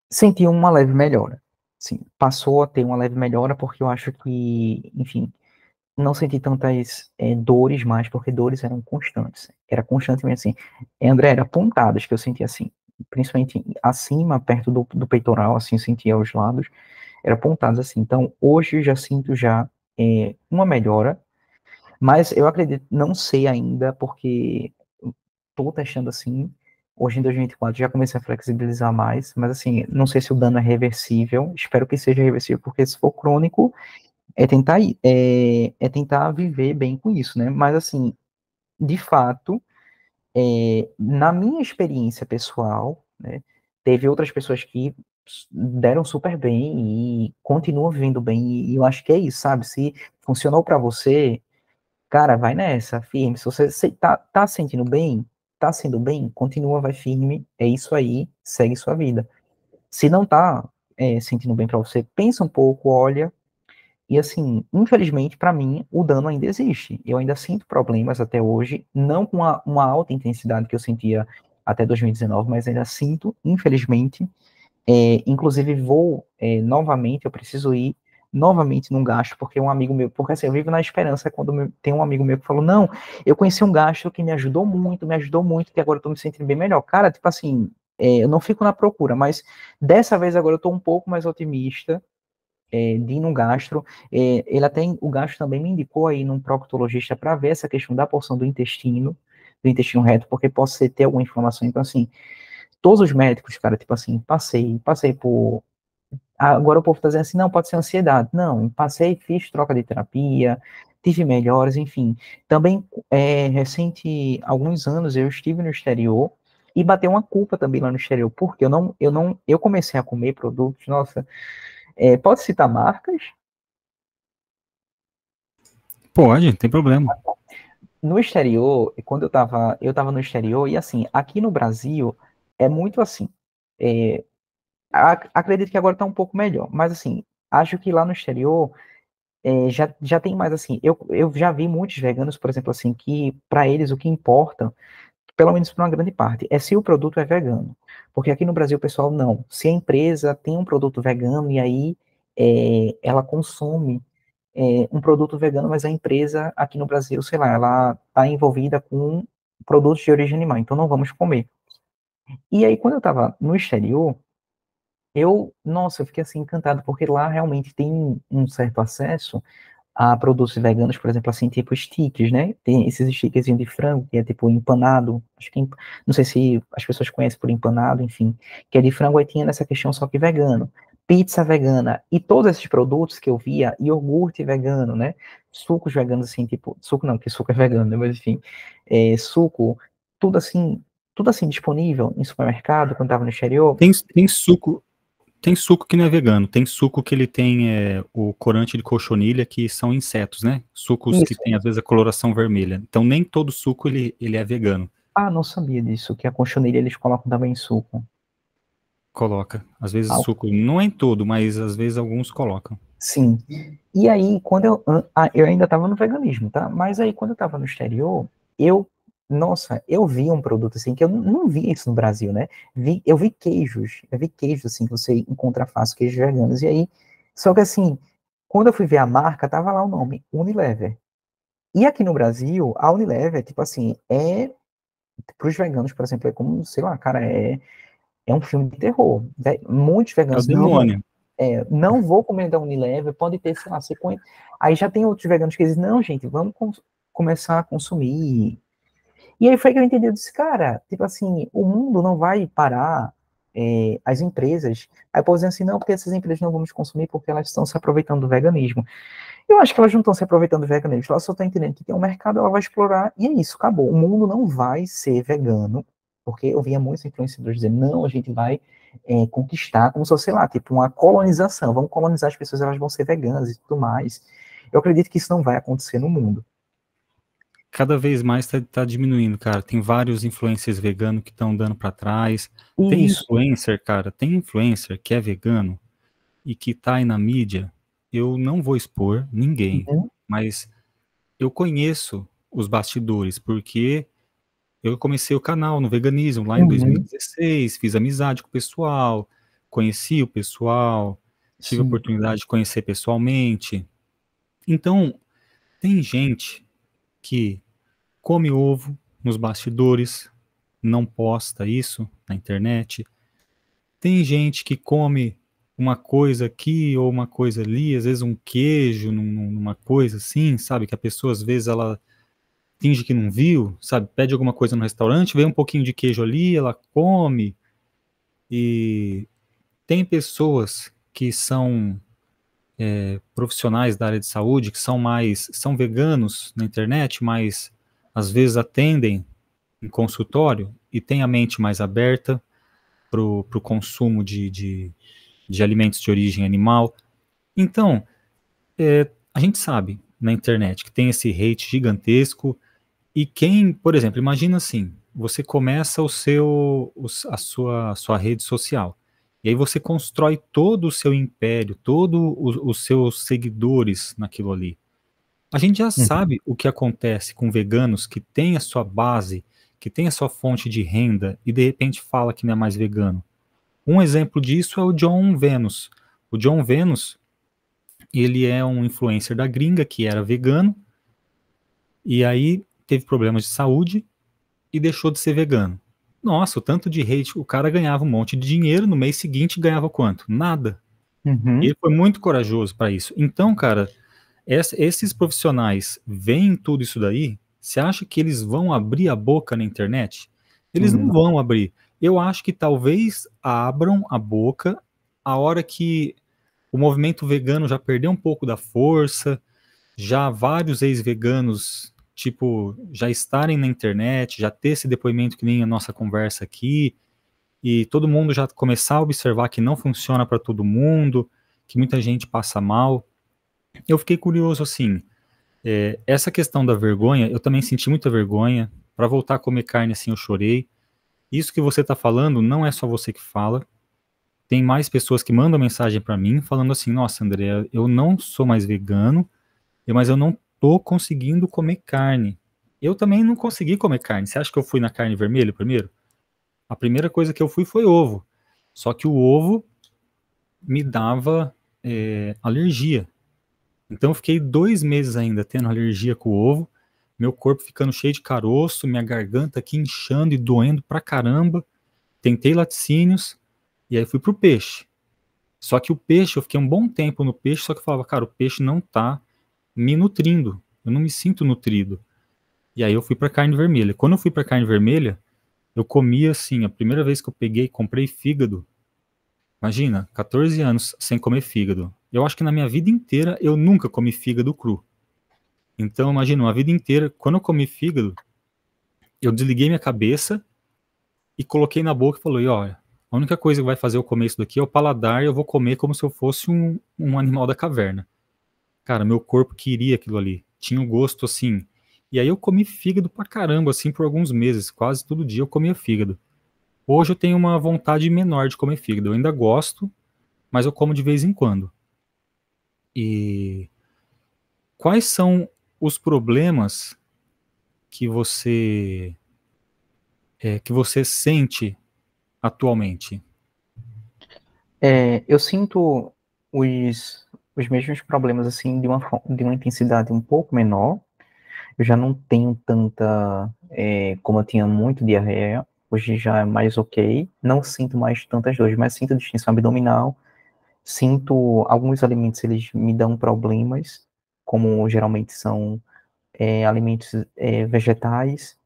B: Senti uma leve melhora, sim, passou a ter uma leve melhora, porque eu acho que, enfim, não senti tantas dores mais, porque dores eram constantes, era constantemente assim, André, era pontadas que eu sentia assim, principalmente acima, perto do peitoral, assim, sentia aos lados, era pontadas assim. Então, hoje eu já sinto já uma melhora, mas eu acredito, não sei ainda, porque estou testando assim. Hoje em 2024 já comecei a flexibilizar mais, mas assim, não sei se o dano é reversível. Espero que seja reversível, porque se for crônico, é tentar viver bem com isso, né? Mas assim, de fato, na minha experiência pessoal, né, teve outras pessoas que deram super bem e continuam vivendo bem, e eu acho que é isso, sabe? Se funcionou para você, cara, vai nessa, firme. Se você tá sentindo bem, tá sendo bem, continua, vai firme, é isso aí, segue sua vida. Se não tá sentindo bem para você, pensa um pouco, olha, e assim, infelizmente, para mim, o dano ainda existe. Eu ainda sinto problemas até hoje, não com uma alta intensidade que eu sentia até 2019, mas ainda sinto, infelizmente. Inclusive, vou novamente, eu preciso ir novamente num gastro, porque um amigo meu, porque assim, eu vivo na esperança quando tem um amigo meu que falou, não, eu conheci um gastro que me ajudou muito, que agora eu tô me sentindo bem melhor. Cara, tipo assim, eu não fico na procura, mas dessa vez agora eu tô um pouco mais otimista, de ir num gastro. Ele até, o gastro também me indicou aí num proctologista para ver essa questão da porção do intestino reto, porque pode ser ter alguma inflamação. Então, assim, todos os médicos, cara, tipo assim, passei por. Agora o povo tá dizendo assim, não, pode ser ansiedade. Não, passei, fiz troca de terapia, tive melhoras, enfim. Também, alguns anos eu estive no exterior e bateu uma culpa também lá no exterior, porque eu comecei a comer produtos, nossa, pode citar marcas?
A: Pode, não tem problema.
B: No exterior, quando eu tava no exterior, e assim, aqui no Brasil, é muito assim. É, acredito que agora tá um pouco melhor, mas assim, acho que lá no exterior já tem mais assim. Eu já vi muitos veganos, por exemplo, assim, que para eles o que importa, pelo menos para uma grande parte, é se o produto é vegano. Porque aqui no Brasil o pessoal não. Se a empresa tem um produto vegano e aí ela consome um produto vegano, mas a empresa aqui no Brasil, sei lá, ela está envolvida com produtos de origem animal, então não vamos comer. E aí, quando eu estava no exterior, Nossa, eu fiquei assim encantado, porque lá realmente tem um certo acesso a produtos veganos, por exemplo, assim, tipo sticks, né? Tem esses stickzinhos de frango, que é tipo empanado, acho que, não sei se as pessoas conhecem por empanado, enfim, que é de frango, aí tinha nessa questão só que vegano. Pizza vegana, e todos esses produtos que eu via, iogurte vegano, né? Sucos veganos, assim, tipo, suco não, que suco é vegano, né? Mas enfim, suco, tudo assim, tudo assim disponível em supermercado, quando tava no exterior.
A: Tem suco que não é vegano, tem suco que ele tem o corante de cochonilha, que são insetos, né? Sucos que
B: Isso.
A: tem, às vezes, a coloração vermelha. Então, nem todo suco ele é vegano.
B: Ah, não sabia disso, que a conchonilha eles colocam também em suco.
A: Coloca. Às vezes
B: Ah,
A: suco, não é em todo, mas às vezes alguns colocam.
B: sim. E aí, eu ainda estava no veganismo, tá? Mas aí, quando eu estava no exterior, nossa, eu vi um produto assim, que eu não vi isso no Brasil, né? Eu vi queijos, assim, que você encontra fácil, queijos veganos. E aí, só que assim, quando eu fui ver a marca, tava lá o nome, Unilever. E aqui no Brasil, a Unilever, tipo assim, para os veganos, por exemplo, é como, sei lá, cara, é um filme de terror. Muitos
A: É o
B: veganos
A: demônio.
B: não vou comer da Unilever, pode ter, sei lá, Aí já tem outros veganos que dizem, não, gente, vamos começar a consumir. E aí foi que eu entendi, eu disse, cara, tipo assim, o mundo não vai parar, as empresas. Aí o povo dizendo assim, não, porque essas empresas não vamos consumir porque elas estão se aproveitando do veganismo. Eu acho que elas não estão se aproveitando do veganismo, elas só estão entendendo que tem um mercado, ela vai explorar, e é isso, acabou. O mundo não vai ser vegano, porque eu via muitos influenciadores dizendo, não, a gente vai conquistar, como se fosse, sei lá, tipo uma colonização, vamos colonizar as pessoas, elas vão ser veganas e tudo mais. Eu acredito que isso não vai acontecer no mundo.
A: Cada vez mais tá diminuindo, cara. Tem vários influencers veganos que estão dando para trás.
B: Isso.
A: Tem influencer que é vegano e que tá aí na mídia. Eu não vou expor ninguém,
B: Uhum,
A: mas eu conheço os bastidores, porque eu comecei o canal no veganismo lá em
B: uhum,
A: 2016, fiz amizade com o pessoal, conheci o pessoal, tive a
B: sim.
A: oportunidade de conhecer pessoalmente. Então, tem gente que come ovo nos bastidores, não posta isso na internet. Tem gente que come uma coisa aqui ou uma coisa ali, às vezes um queijo numa coisa assim, sabe? Que a pessoa às vezes ela finge que não viu, sabe? Pede alguma coisa no restaurante, vê um pouquinho de queijo ali, ela come. E tem pessoas que são profissionais da área de saúde, que são veganos na internet, mas às vezes atendem em consultório e têm a mente mais aberta para o consumo de alimentos de origem animal. Então, a gente sabe na internet que tem esse hate gigantesco. E quem, por exemplo, imagina assim, você começa a sua rede social, e aí você constrói todo o seu império, todos os seus seguidores naquilo ali. A gente já
B: Uhum,
A: sabe o que acontece com veganos que têm a sua base, que tem a sua fonte de renda e de repente fala que não é mais vegano. Um exemplo disso é o John Venus. O John Venus, ele é um influencer da gringa que era vegano e aí teve problemas de saúde e deixou de ser vegano. Nossa, o tanto de hate, o cara ganhava um monte de dinheiro, no mês seguinte ganhava quanto? Nada.
B: uhum,
A: Ele foi muito corajoso para isso. Então, cara, esses profissionais veem tudo isso daí, você acha que eles vão abrir a boca na internet? Eles não
B: não.
A: vão abrir. Eu acho que talvez abram a boca a hora que o movimento vegano já perdeu um pouco da força, já vários ex-veganos, tipo, já estarem na internet, já ter esse depoimento que nem a nossa conversa aqui, e todo mundo já começar a observar que não funciona para todo mundo, que muita gente passa mal. Eu fiquei curioso assim, essa questão da vergonha, eu também senti muita vergonha. Para voltar a comer carne assim, eu chorei. Isso que você está falando não é só você que fala. Tem mais pessoas que mandam mensagem para mim falando assim: Nossa, André, eu não sou mais vegano, mas eu não tô conseguindo comer carne. Eu também não consegui comer carne. Você acha que eu fui na carne vermelha primeiro? A primeira coisa que eu fui foi ovo. Só que o ovo me dava alergia. Então eu fiquei 2 meses ainda tendo alergia com o ovo, meu corpo ficando cheio de caroço, minha garganta aqui inchando e doendo pra caramba. Tentei laticínios e aí fui pro peixe. Só que o peixe, eu fiquei um bom tempo no peixe, só que eu falava, cara, o peixe não tá me nutrindo. Eu não me sinto nutrido. E aí eu fui pra carne vermelha. Quando eu fui pra carne vermelha, eu comia assim, a primeira vez que eu peguei, comprei fígado. Imagina, 14 anos sem comer fígado. Eu acho que na minha vida inteira eu nunca comi fígado cru. Então, imagina, uma vida inteira, quando eu comi fígado, eu desliguei minha cabeça e coloquei na boca e falei, olha, a única coisa que vai fazer eu comer isso daqui é o paladar e eu vou comer como se eu fosse um animal da caverna. Cara, meu corpo queria aquilo ali. Tinha um gosto assim. E aí eu comi fígado pra caramba, assim, por alguns meses. Quase todo dia eu comia fígado. Hoje eu tenho uma vontade menor de comer fígado. Eu ainda gosto, mas eu como de vez em quando. E quais são os problemas que você sente atualmente?
B: Eu sinto os mesmos problemas, assim, de uma intensidade um pouco menor. Eu já não tenho tanta, como eu tinha muito diarreia, hoje já é mais ok. Não sinto mais tantas dores, mas sinto distensão abdominal. Sinto alguns alimentos, eles me dão problemas, como geralmente são alimentos vegetais,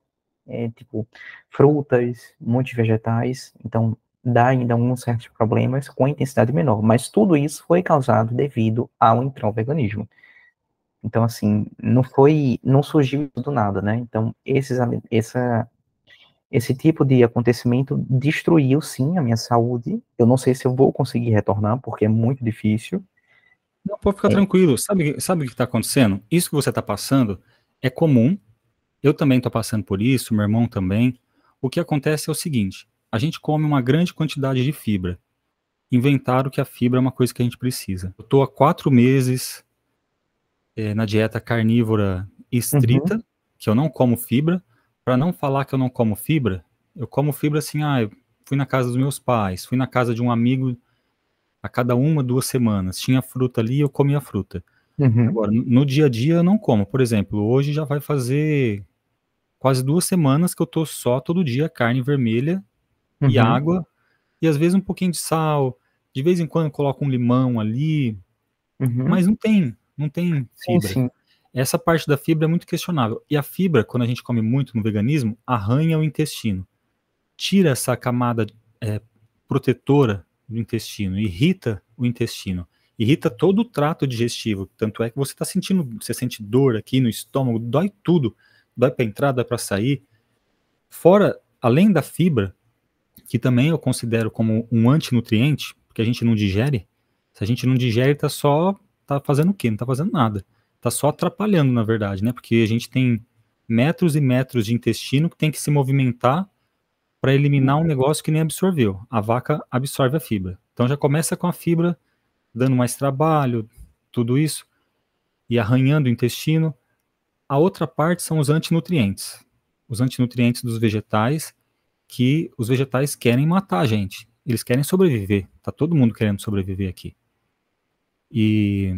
B: tipo frutas, muitos vegetais. Então, dá ainda alguns certos problemas com intensidade menor. Mas tudo isso foi causado devido ao entrar ao veganismo. Então, assim, não surgiu do nada, né? Então, esse tipo de acontecimento destruiu, sim, a minha saúde. Eu não sei se eu vou conseguir retornar, porque é muito difícil.
A: Não, pode ficar
B: É,
A: tranquilo. Sabe o que está acontecendo? Isso que você está passando é comum. Eu também estou passando por isso, meu irmão também. O que acontece é o seguinte: a gente come uma grande quantidade de fibra. Inventaram que a fibra é uma coisa que a gente precisa. Eu estou há 4 meses na dieta carnívora
B: uhum,
A: estrita, que eu não como fibra. Para não falar que eu não como fibra, eu como fibra assim, eu fui na casa dos meus pais, fui na casa de um amigo a cada 1, 2 semanas. Tinha fruta ali, eu comia fruta.
B: uhum,
A: Agora, no dia a dia eu não como. Por exemplo, hoje já vai fazer quase 2 semanas que eu tô só todo dia carne vermelha e
B: uhum,
A: água, e às vezes um pouquinho de sal. De vez em quando eu coloco um limão ali,
B: uhum.
A: mas não tem
B: Sim,
A: fibra.
B: sim.
A: Essa parte da fibra é muito questionável. E a fibra, quando a gente come muito no veganismo, arranha o intestino. Tira essa camada é, protetora do intestino, irrita o intestino, irrita todo o trato digestivo. Tanto é que você está sentindo, você sente dor aqui no estômago, dói tudo, dói para entrar, dói para sair. Fora, além da fibra, que também eu considero como um antinutriente, porque a gente não digere. Se a gente não digere, tá fazendo o quê? Não tá fazendo nada. Tá só atrapalhando, na verdade, né? Porque a gente tem metros e metros de intestino que tem que se movimentar para eliminar um negócio que nem absorveu. A vaca absorve a fibra. Então já começa com a fibra dando mais trabalho, tudo isso, e arranhando o intestino. A outra parte são os antinutrientes. Os antinutrientes dos vegetais, que os vegetais querem matar a gente. Eles querem sobreviver. Tá todo mundo querendo sobreviver aqui. E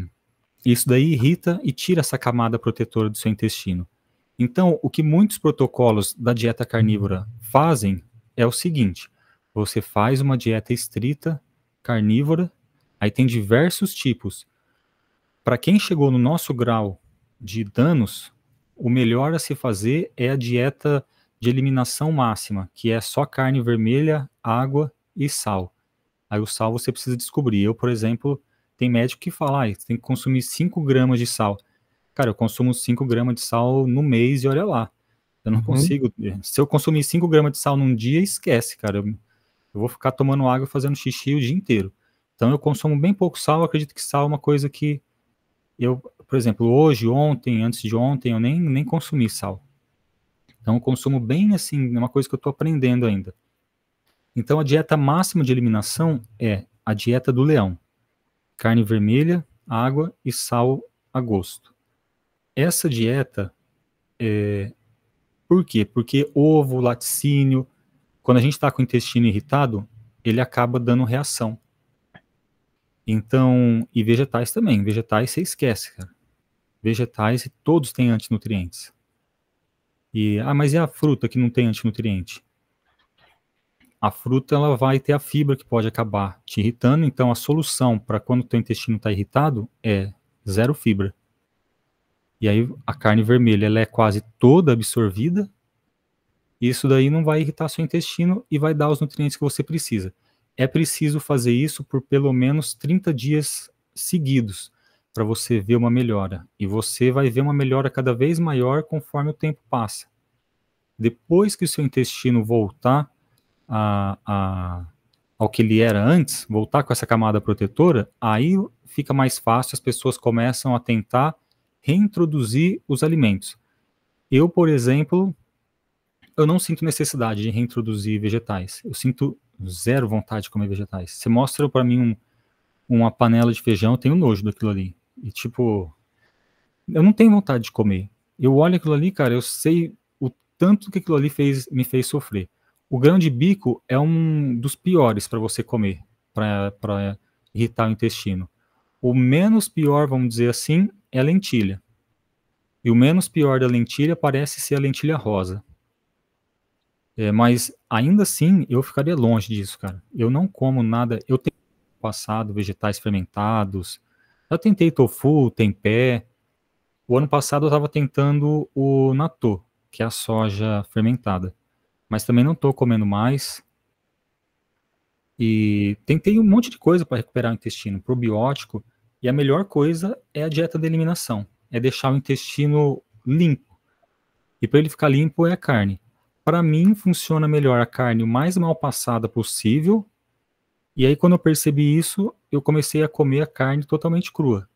A: isso daí irrita e tira essa camada protetora do seu intestino. Então, o que muitos protocolos da dieta carnívora fazem é o seguinte: você faz uma dieta estrita, carnívora, aí tem diversos tipos. Para quem chegou no nosso grau de danos, o melhor a se fazer é a dieta de eliminação máxima, que é só carne vermelha, água e sal. Aí o sal você precisa descobrir. Eu, por exemplo, tem médico que fala, você tem que consumir 5 gramas de sal. Cara, eu consumo 5 gramas de sal no mês e olha lá. Eu não
B: Uhum.
A: consigo. Se eu consumir 5 gramas de sal num dia, esquece, cara. Eu vou ficar tomando água e fazendo xixi o dia inteiro. Então eu consumo bem pouco sal. Eu acredito que sal é uma coisa que eu, por exemplo, hoje, ontem, antes de ontem, eu nem consumi sal. Então eu consumo bem assim, é uma coisa que eu estou aprendendo ainda. Então a dieta máxima de eliminação é a dieta do leão. Carne vermelha, água e sal a gosto. Essa dieta, por quê? Porque ovo, laticínio, quando a gente está com o intestino irritado, ele acaba dando reação. Então, e vegetais também. Vegetais você esquece, cara. Vegetais todos têm antinutrientes. Mas e a fruta que não tem antinutriente? A fruta ela vai ter a fibra que pode acabar te irritando, então a solução para quando o teu intestino está irritado é zero fibra. E aí a carne vermelha ela é quase toda absorvida, e isso daí não vai irritar seu intestino e vai dar os nutrientes que você precisa. É preciso fazer isso por pelo menos 30 dias seguidos para você ver uma melhora. E você vai ver uma melhora cada vez maior conforme o tempo passa. Depois que o seu intestino voltar ao que ele era antes, voltar com essa camada protetora, aí fica mais fácil, as pessoas começam a tentar reintroduzir os alimentos. Eu, por exemplo, eu não sinto necessidade de reintroduzir vegetais. Eu sinto zero vontade de comer vegetais. Você mostra para mim uma panela de feijão, eu tenho nojo daquilo ali. E tipo, eu não tenho vontade de comer. Eu olho aquilo ali, cara, eu sei o tanto que aquilo ali me fez sofrer. O grão de bico é um dos piores para você comer, para irritar o intestino. O menos pior, vamos dizer assim, é a lentilha. E o menos pior da lentilha parece ser a lentilha rosa. Mas ainda assim, eu ficaria longe disso, cara. Eu não como nada. Eu tenho passado vegetais fermentados. Eu tentei tofu, tempé. O ano passado eu estava tentando o natto, que é a soja fermentada. Mas também não estou comendo mais. E tentei um monte de coisa para recuperar o intestino, probiótico. E a melhor coisa é a dieta de eliminação. É deixar o intestino limpo. E para ele ficar limpo é a carne. Para mim, funciona melhor a carne o mais mal passada possível. E aí, quando eu percebi isso, eu comecei a comer a carne totalmente crua.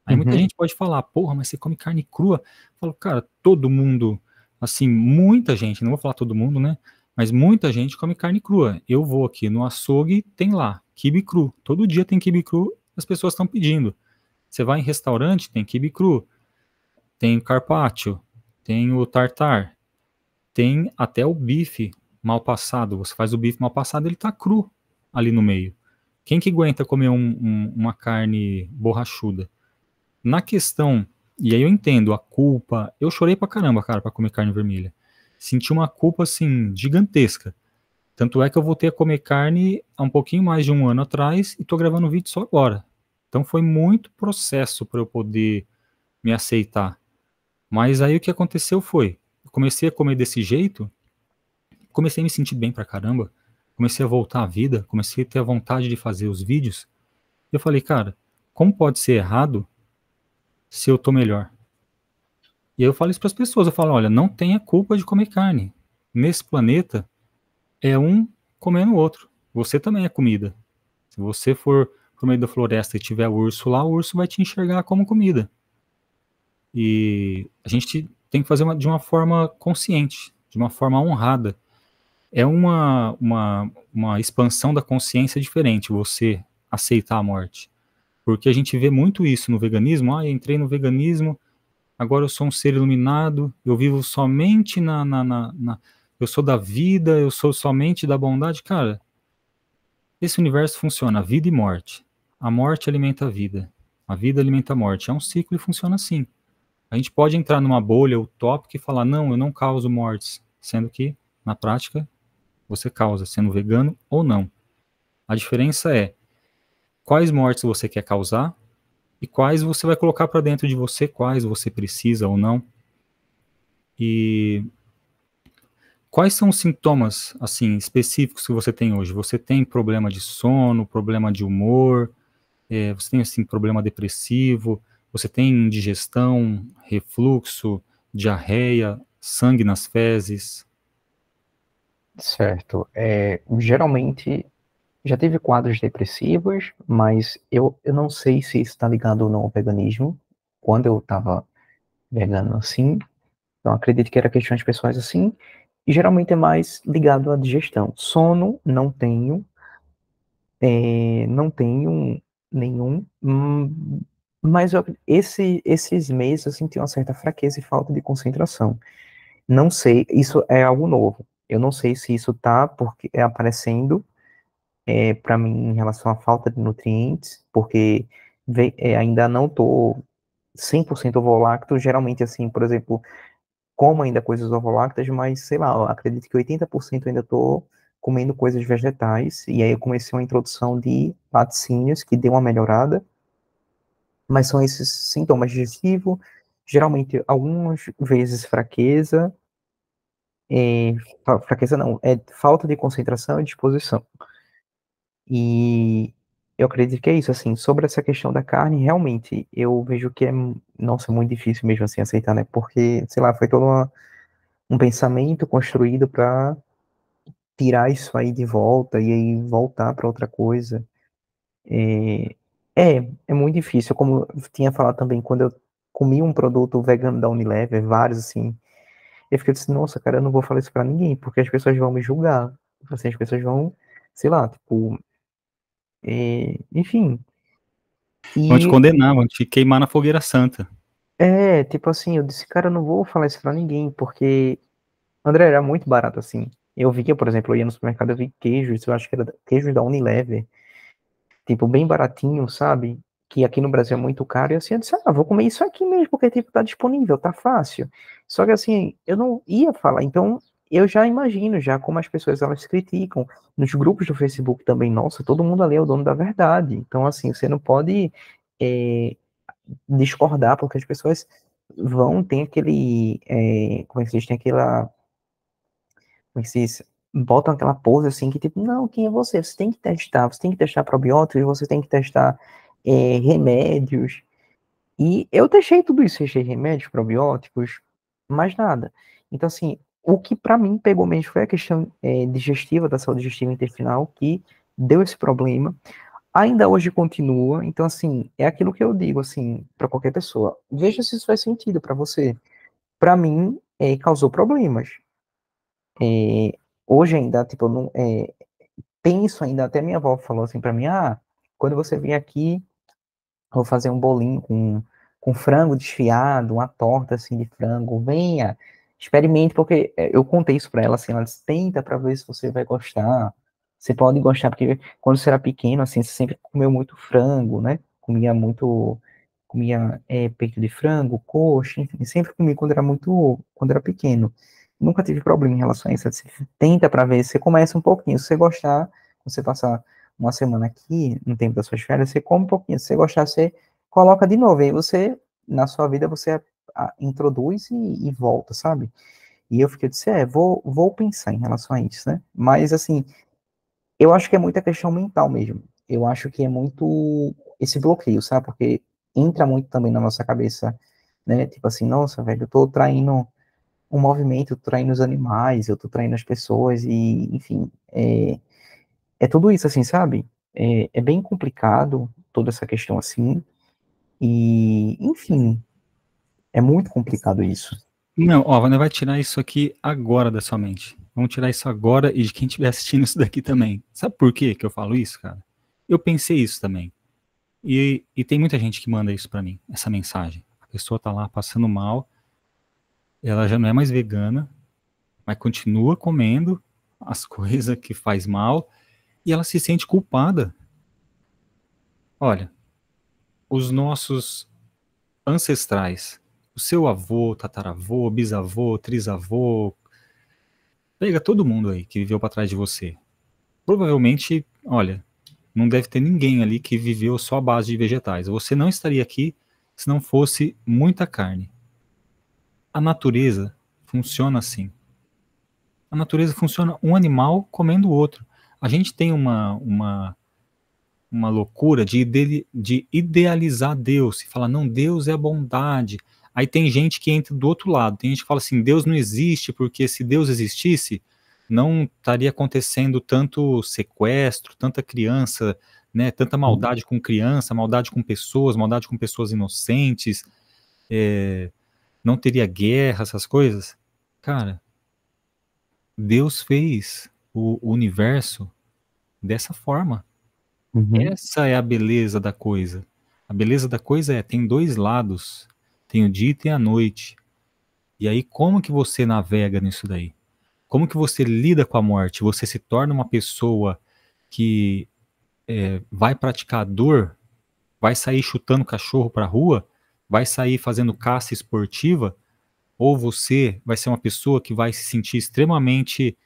A: Aí muita gente pode falar, porra, mas você come carne crua? Eu falo, cara, todo mundo, assim, muita gente, não vou falar todo mundo, né? Mas muita gente come carne crua. Eu vou aqui no açougue, tem lá, quibe cru. Todo dia tem quibe cru, as pessoas estão pedindo. Você vai em restaurante, tem quibe cru, tem carpaccio, tem o tartar, tem até o bife mal passado. Você faz o bife mal passado, ele tá cru ali no meio. Quem que aguenta comer uma carne borrachuda? Na questão, e aí eu entendo a culpa, eu chorei pra caramba, cara, pra comer carne vermelha. Senti uma culpa, assim, gigantesca. Tanto é que eu voltei a comer carne há um pouquinho mais de um ano atrás e tô gravando um vídeo só agora. Então foi muito processo para eu poder me aceitar. Mas aí o que aconteceu foi, eu comecei a comer desse jeito, comecei a me sentir bem pra caramba, comecei a voltar à vida, comecei a ter a vontade de fazer os vídeos. Eu falei, cara, como pode ser errado se eu tô melhor? E aí eu falo isso para as pessoas, eu falo, olha, não tenha culpa de comer carne. Nesse planeta, é um comendo o outro. Você também é comida. Se você for pro meio da floresta e tiver o urso lá, o urso vai te enxergar como comida. E a gente tem que fazer de uma forma consciente, de uma forma honrada. É uma expansão da consciência diferente, você aceitar a morte. Porque a gente vê muito isso no veganismo. Ah, eu entrei no veganismo, agora eu sou um ser iluminado, eu vivo somente eu sou da vida, eu sou somente da bondade. Cara, esse universo funciona, vida e morte. A morte alimenta a vida alimenta a morte. É um ciclo e funciona assim. A gente pode entrar numa bolha utópica e falar, não, eu não causo mortes, sendo que, na prática, você causa, sendo vegano ou não. A diferença é quais mortes você quer causar e quais você vai colocar para dentro de você, quais você precisa ou não. E quais são os sintomas, assim, específicos que você tem hoje? Você tem problema de sono, problema de humor, você tem, assim, problema depressivo, você tem indigestão, refluxo, diarreia, sangue nas fezes?
B: Certo. Geralmente já teve quadros depressivos, mas eu não sei se isso está ligado ou não ao veganismo. Quando eu estava vegano assim, então acredito que era questões pessoais assim, e geralmente é mais ligado à digestão. Sono, não tenho nenhum, mas esses meses eu senti uma certa fraqueza e falta de concentração. Não sei, isso é algo novo. Eu não sei se isso tá porque é aparecendo para mim em relação à falta de nutrientes, porque ainda não tô 100% ovolacto, geralmente assim, por exemplo, como ainda coisas ovolactas, mas sei lá, eu acredito que 80% ainda tô comendo coisas vegetais, e aí eu comecei uma introdução de laticínios, que deu uma melhorada, mas são esses sintomas digestivos, geralmente algumas vezes fraqueza, fraqueza não, é falta de concentração e disposição. E eu acredito que é isso, assim, sobre essa questão da carne, realmente, eu vejo que é, nossa, muito difícil mesmo assim aceitar, né? Porque, sei lá, foi todo um pensamento construído para tirar isso aí de volta e aí voltar para outra coisa. É, é muito difícil. Como eu tinha falado também, quando eu comi um produto vegano da Unilever, vários assim, eu fiquei assim, nossa, cara, eu não vou falar isso pra ninguém, porque as pessoas vão me julgar. Assim, as pessoas vão, sei lá, tipo, enfim.
A: Vão te
B: E
A: condenar, vão te queimar na fogueira santa.
B: tipo assim, eu disse, cara, eu não vou falar isso pra ninguém, porque, André, era muito barato assim. Eu vi que, por exemplo, eu ia no supermercado, eu vi queijos, eu acho que era queijo da Unilever, tipo, bem baratinho, sabe? Que aqui no Brasil é muito caro, e assim, eu disse, vou comer isso aqui mesmo, porque, tipo, tá disponível, tá fácil. Só que, assim, eu não ia falar, então, eu já imagino, já como as pessoas, elas criticam, nos grupos do Facebook também, nossa, todo mundo ali é o dono da verdade, então, assim, você não pode discordar, porque as pessoas tem aquele, como é que se diz, tem aquela, como é que se diz, botam aquela pose assim, que tipo, não, quem é você? Você tem que testar probióticos, você tem que testar remédios, e eu testei tudo isso, testei remédios, probióticos, mais nada. Então, assim, o que para mim pegou mesmo foi a questão digestiva, da saúde digestiva intestinal, que deu esse problema. Ainda hoje continua, então, assim, é aquilo que eu digo, assim, para qualquer pessoa. Veja se isso faz sentido para você. Para mim, causou problemas. Hoje ainda, tipo, eu não, penso ainda, até minha avó falou assim para mim, quando você vier aqui, vou fazer um bolinho com frango desfiado, uma torta assim de frango. Venha, experimente, porque eu contei isso pra ela assim, ela disse, tenta pra ver se você vai gostar. Você pode gostar, porque quando você era pequeno, assim, você sempre comeu muito frango, né? Comia peito de frango, coxa, enfim, sempre comi quando era pequeno. Nunca tive problema em relação a isso. Você tenta pra ver, você começa um pouquinho, se você gostar, você passar uma semana aqui, no tempo das suas férias, você come um pouquinho. Se você gostar, você coloca de novo. E aí você, na sua vida, você introduz e volta, sabe? E eu fiquei, disse, vou pensar em relação a isso, né? Mas, assim, eu acho que é muita questão mental mesmo. Eu acho que é muito esse bloqueio, sabe? Porque entra muito também na nossa cabeça, né? Tipo assim, nossa, velho, eu tô traindo um movimento, eu tô traindo os animais, eu tô traindo as pessoas e, enfim, é tudo isso, assim, sabe? É bem complicado toda essa questão assim. E, enfim, é muito complicado isso.
A: Não, ó, Wanda vai tirar isso aqui agora da sua mente. Vamos tirar isso agora e de quem estiver assistindo isso daqui também. Sabe por quê que eu falo isso, cara? Eu pensei isso também. E tem muita gente que manda isso pra mim, essa mensagem. A pessoa tá lá passando mal, ela já não é mais vegana, mas continua comendo as coisas que faz mal e ela se sente culpada. Olha, os nossos ancestrais, o seu avô, tataravô, bisavô, trisavô, pega todo mundo aí que viveu para trás de você. Provavelmente, olha, não deve ter ninguém ali que viveu só à base de vegetais. Você não estaria aqui se não fosse muita carne. A natureza funciona assim. A natureza funciona um animal comendo o outro. A gente tem uma loucura de idealizar Deus, e falar, não, Deus é a bondade. Aí tem gente que entra do outro lado, tem gente que fala assim, Deus não existe, porque se Deus existisse, não estaria acontecendo tanto sequestro, tanta criança, né, tanta maldade com criança, maldade com pessoas inocentes, não teria guerra, essas coisas. Cara, Deus fez o universo dessa forma.
B: Uhum,
A: Essa é a beleza da coisa. A beleza da coisa tem dois lados. Tem o dia e tem a noite. E aí, como que você navega nisso daí? Como que você lida com a morte? Você se torna uma pessoa que vai praticar dor, vai sair chutando cachorro pra rua, vai sair fazendo caça esportiva, ou você vai ser uma pessoa que vai se sentir extremamente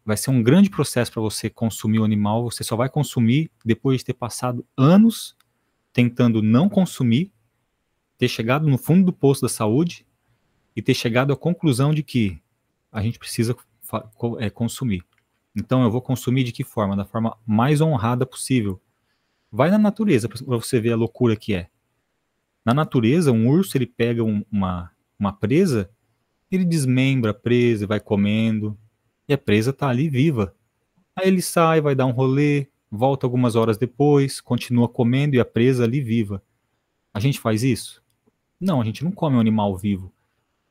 A: vai ser um grande processo para você consumir o animal, você só vai consumir depois de ter passado anos tentando não consumir, ter chegado no fundo do poço da saúde e ter chegado à conclusão de que a gente precisa consumir. Então eu vou consumir de que forma? Da forma mais honrada possível. Vai na natureza para você ver a loucura que é. Na natureza, um urso, ele pega uma presa, ele desmembra a presa e vai comendo, e a presa está ali viva. Aí ele sai, vai dar um rolê, volta algumas horas depois, continua comendo e a presa ali viva. A gente faz isso? Não, a gente não come um animal vivo.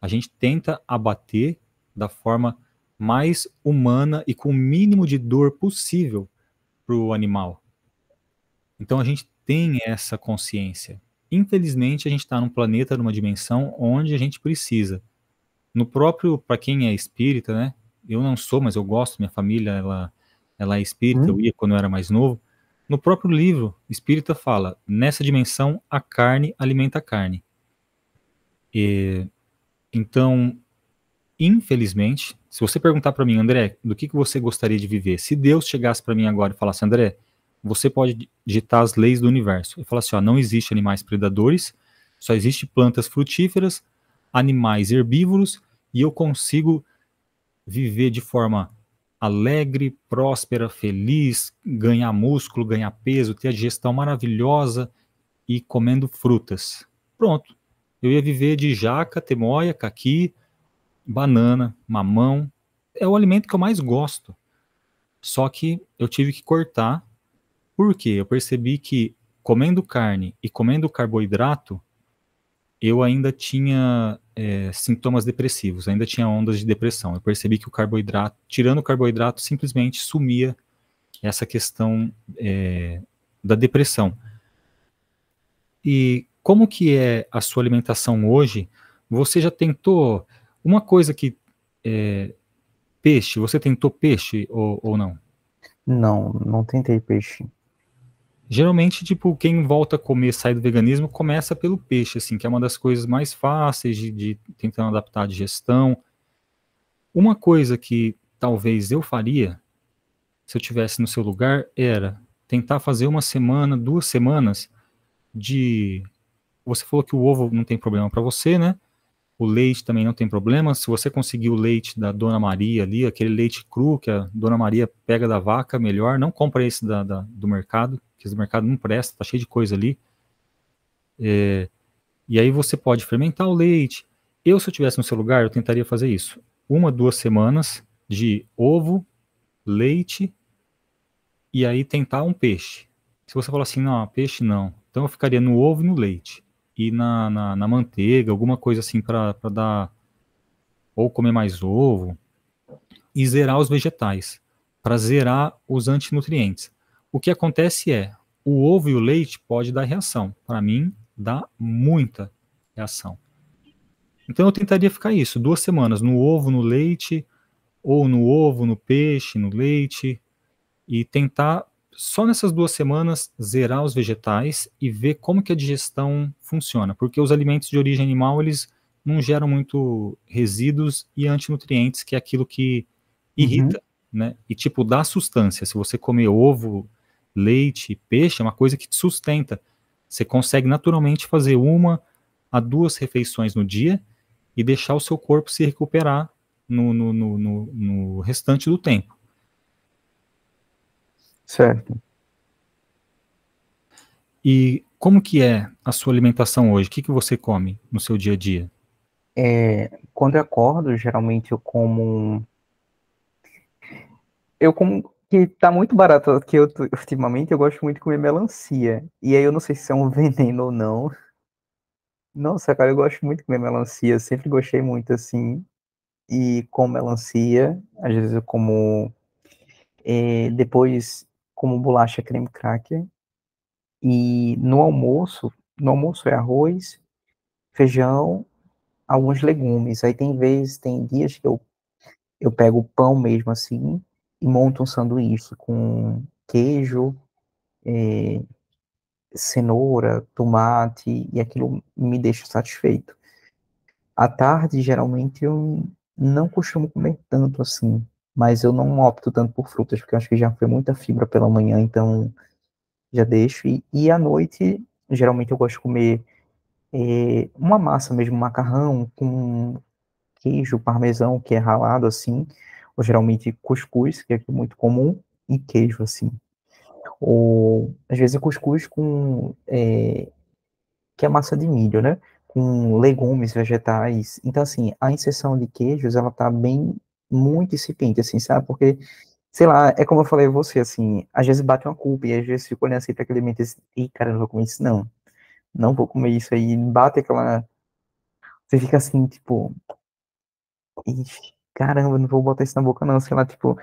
A: A gente tenta abater da forma mais humana e com o mínimo de dor possível para o animal. Então a gente tem essa consciência. Infelizmente, a gente está num planeta, numa dimensão onde a gente precisa. No próprio, para quem é espírita, né? Eu não sou, mas eu gosto, minha família, ela é espírita, eu ia quando eu era mais novo. No próprio livro, espírita fala, nessa dimensão, a carne alimenta a carne. Então, infelizmente, se você perguntar para mim, André, do que você gostaria de viver? Se Deus chegasse para mim agora e falasse, André, você pode ditar as leis do universo. Eu falasse, ó, não existe animais predadores, só existe plantas frutíferas, animais herbívoros, e eu consigo viver de forma alegre, próspera, feliz, ganhar músculo, ganhar peso, ter a digestão maravilhosa e comendo frutas. Pronto. Eu ia viver de jaca, temoia, caqui, banana, mamão. É o alimento que eu mais gosto. Só que eu tive que cortar, porque eu percebi que comendo carne e comendo carboidrato, eu ainda tinha sintomas depressivos, ainda tinha ondas de depressão. Eu percebi que o carboidrato, tirando o carboidrato, simplesmente sumia essa questão da depressão. E como que é a sua alimentação hoje? Você já tentou uma coisa que peixe? Você tentou peixe ou não?
B: Não, não tentei peixe.
A: Geralmente, tipo, quem volta a comer, sair do veganismo, começa pelo peixe, assim, que é uma das coisas mais fáceis de tentando adaptar a digestão. Uma coisa que talvez eu faria, se eu tivesse no seu lugar, era tentar fazer uma semana, 2 semanas de. Você falou que o ovo não tem problema para você, né? O leite também não tem problema. Se você conseguir o leite da Dona Maria ali, aquele leite cru que a Dona Maria pega da vaca, melhor. Não compra esse do mercado, que esse do mercado não presta, tá cheio de coisa ali. E aí você pode fermentar o leite. Se eu tivesse no seu lugar, eu tentaria fazer isso. 1, 2 semanas de ovo, leite e aí tentar um peixe. Se você falar assim, não, peixe não. Então eu ficaria no ovo e no leite. E na manteiga, alguma coisa assim para dar. Ou comer mais ovo. E zerar os vegetais. Para zerar os antinutrientes. O que acontece é, o ovo e o leite pode dar reação. Para mim, dá muita reação. Então eu tentaria ficar isso, 2 semanas, no ovo, no leite, ou no ovo, no peixe, no leite, e tentar, só nessas 2 semanas, zerar os vegetais e ver como que a digestão funciona, porque os alimentos de origem animal, eles não geram muito resíduos e antinutrientes, que é aquilo que irrita, né? E tipo, dá sustância. Se você comer ovo, leite, peixe, é uma coisa que te sustenta. Você consegue naturalmente fazer 1 a 2 refeições no dia e deixar o seu corpo se recuperar no restante do tempo.
B: Certo.
A: E como que é a sua alimentação hoje? O que você come no seu dia a dia?
B: Quando eu acordo, geralmente eu como que tá muito barato aqui ultimamente, eu gosto muito de comer melancia. E aí eu não sei se é um veneno ou não. Nossa, cara, eu gosto muito de comer melancia, eu sempre gostei muito assim. E com melancia, às vezes eu como depois como bolacha creme cracker. E no almoço é arroz, feijão, alguns legumes. Aí tem dias que eu pego o pão mesmo assim e monto um sanduíche com queijo, cenoura, tomate, e aquilo me deixa satisfeito. À tarde, geralmente, eu não costumo comer tanto assim. mas eu não opto tanto por frutas, porque eu acho que já foi muita fibra pela manhã, então já deixo. E à noite, geralmente eu gosto de comer uma massa mesmo, macarrão com queijo, parmesão, que é ralado assim, ou geralmente cuscuz, que é muito comum, e queijo assim. Ou às vezes cuscuz com que é massa de milho, né? Com legumes, vegetais. Então, assim, a inserção de queijos, ela tá bem, muito incipiente, assim, sabe? Porque, sei lá, é como eu falei a você, assim, às vezes bate uma culpa e às vezes fico olhando assim para aquele alimento e diz, ih, cara, eu não vou comer isso, não. Não vou comer isso aí. Bate aquela. Você fica assim, tipo, ixi, caramba, não vou botar isso na boca, não, sei lá, tipo.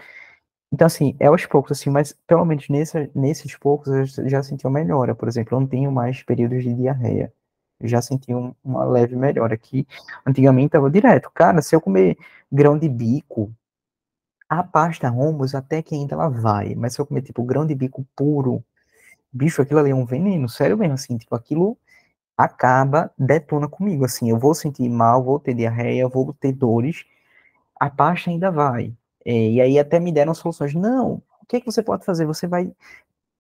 B: Então, assim, é aos poucos, assim, mas pelo menos nesses poucos eu já senti uma melhora. Por exemplo, eu não tenho mais períodos de diarreia. Eu já senti uma leve melhora aqui. Antigamente tava direto. Cara, se eu comer grão de bico, a pasta Romos até que ainda ela vai. Mas se eu comer, tipo, grão de bico puro, bicho, aquilo ali é um veneno. Sério mesmo, assim, tipo, aquilo acaba, detona comigo, assim. Eu vou sentir mal, vou ter diarreia, vou ter dores. A pasta ainda vai. E aí até me deram soluções. Não, o que é que você pode fazer? Você vai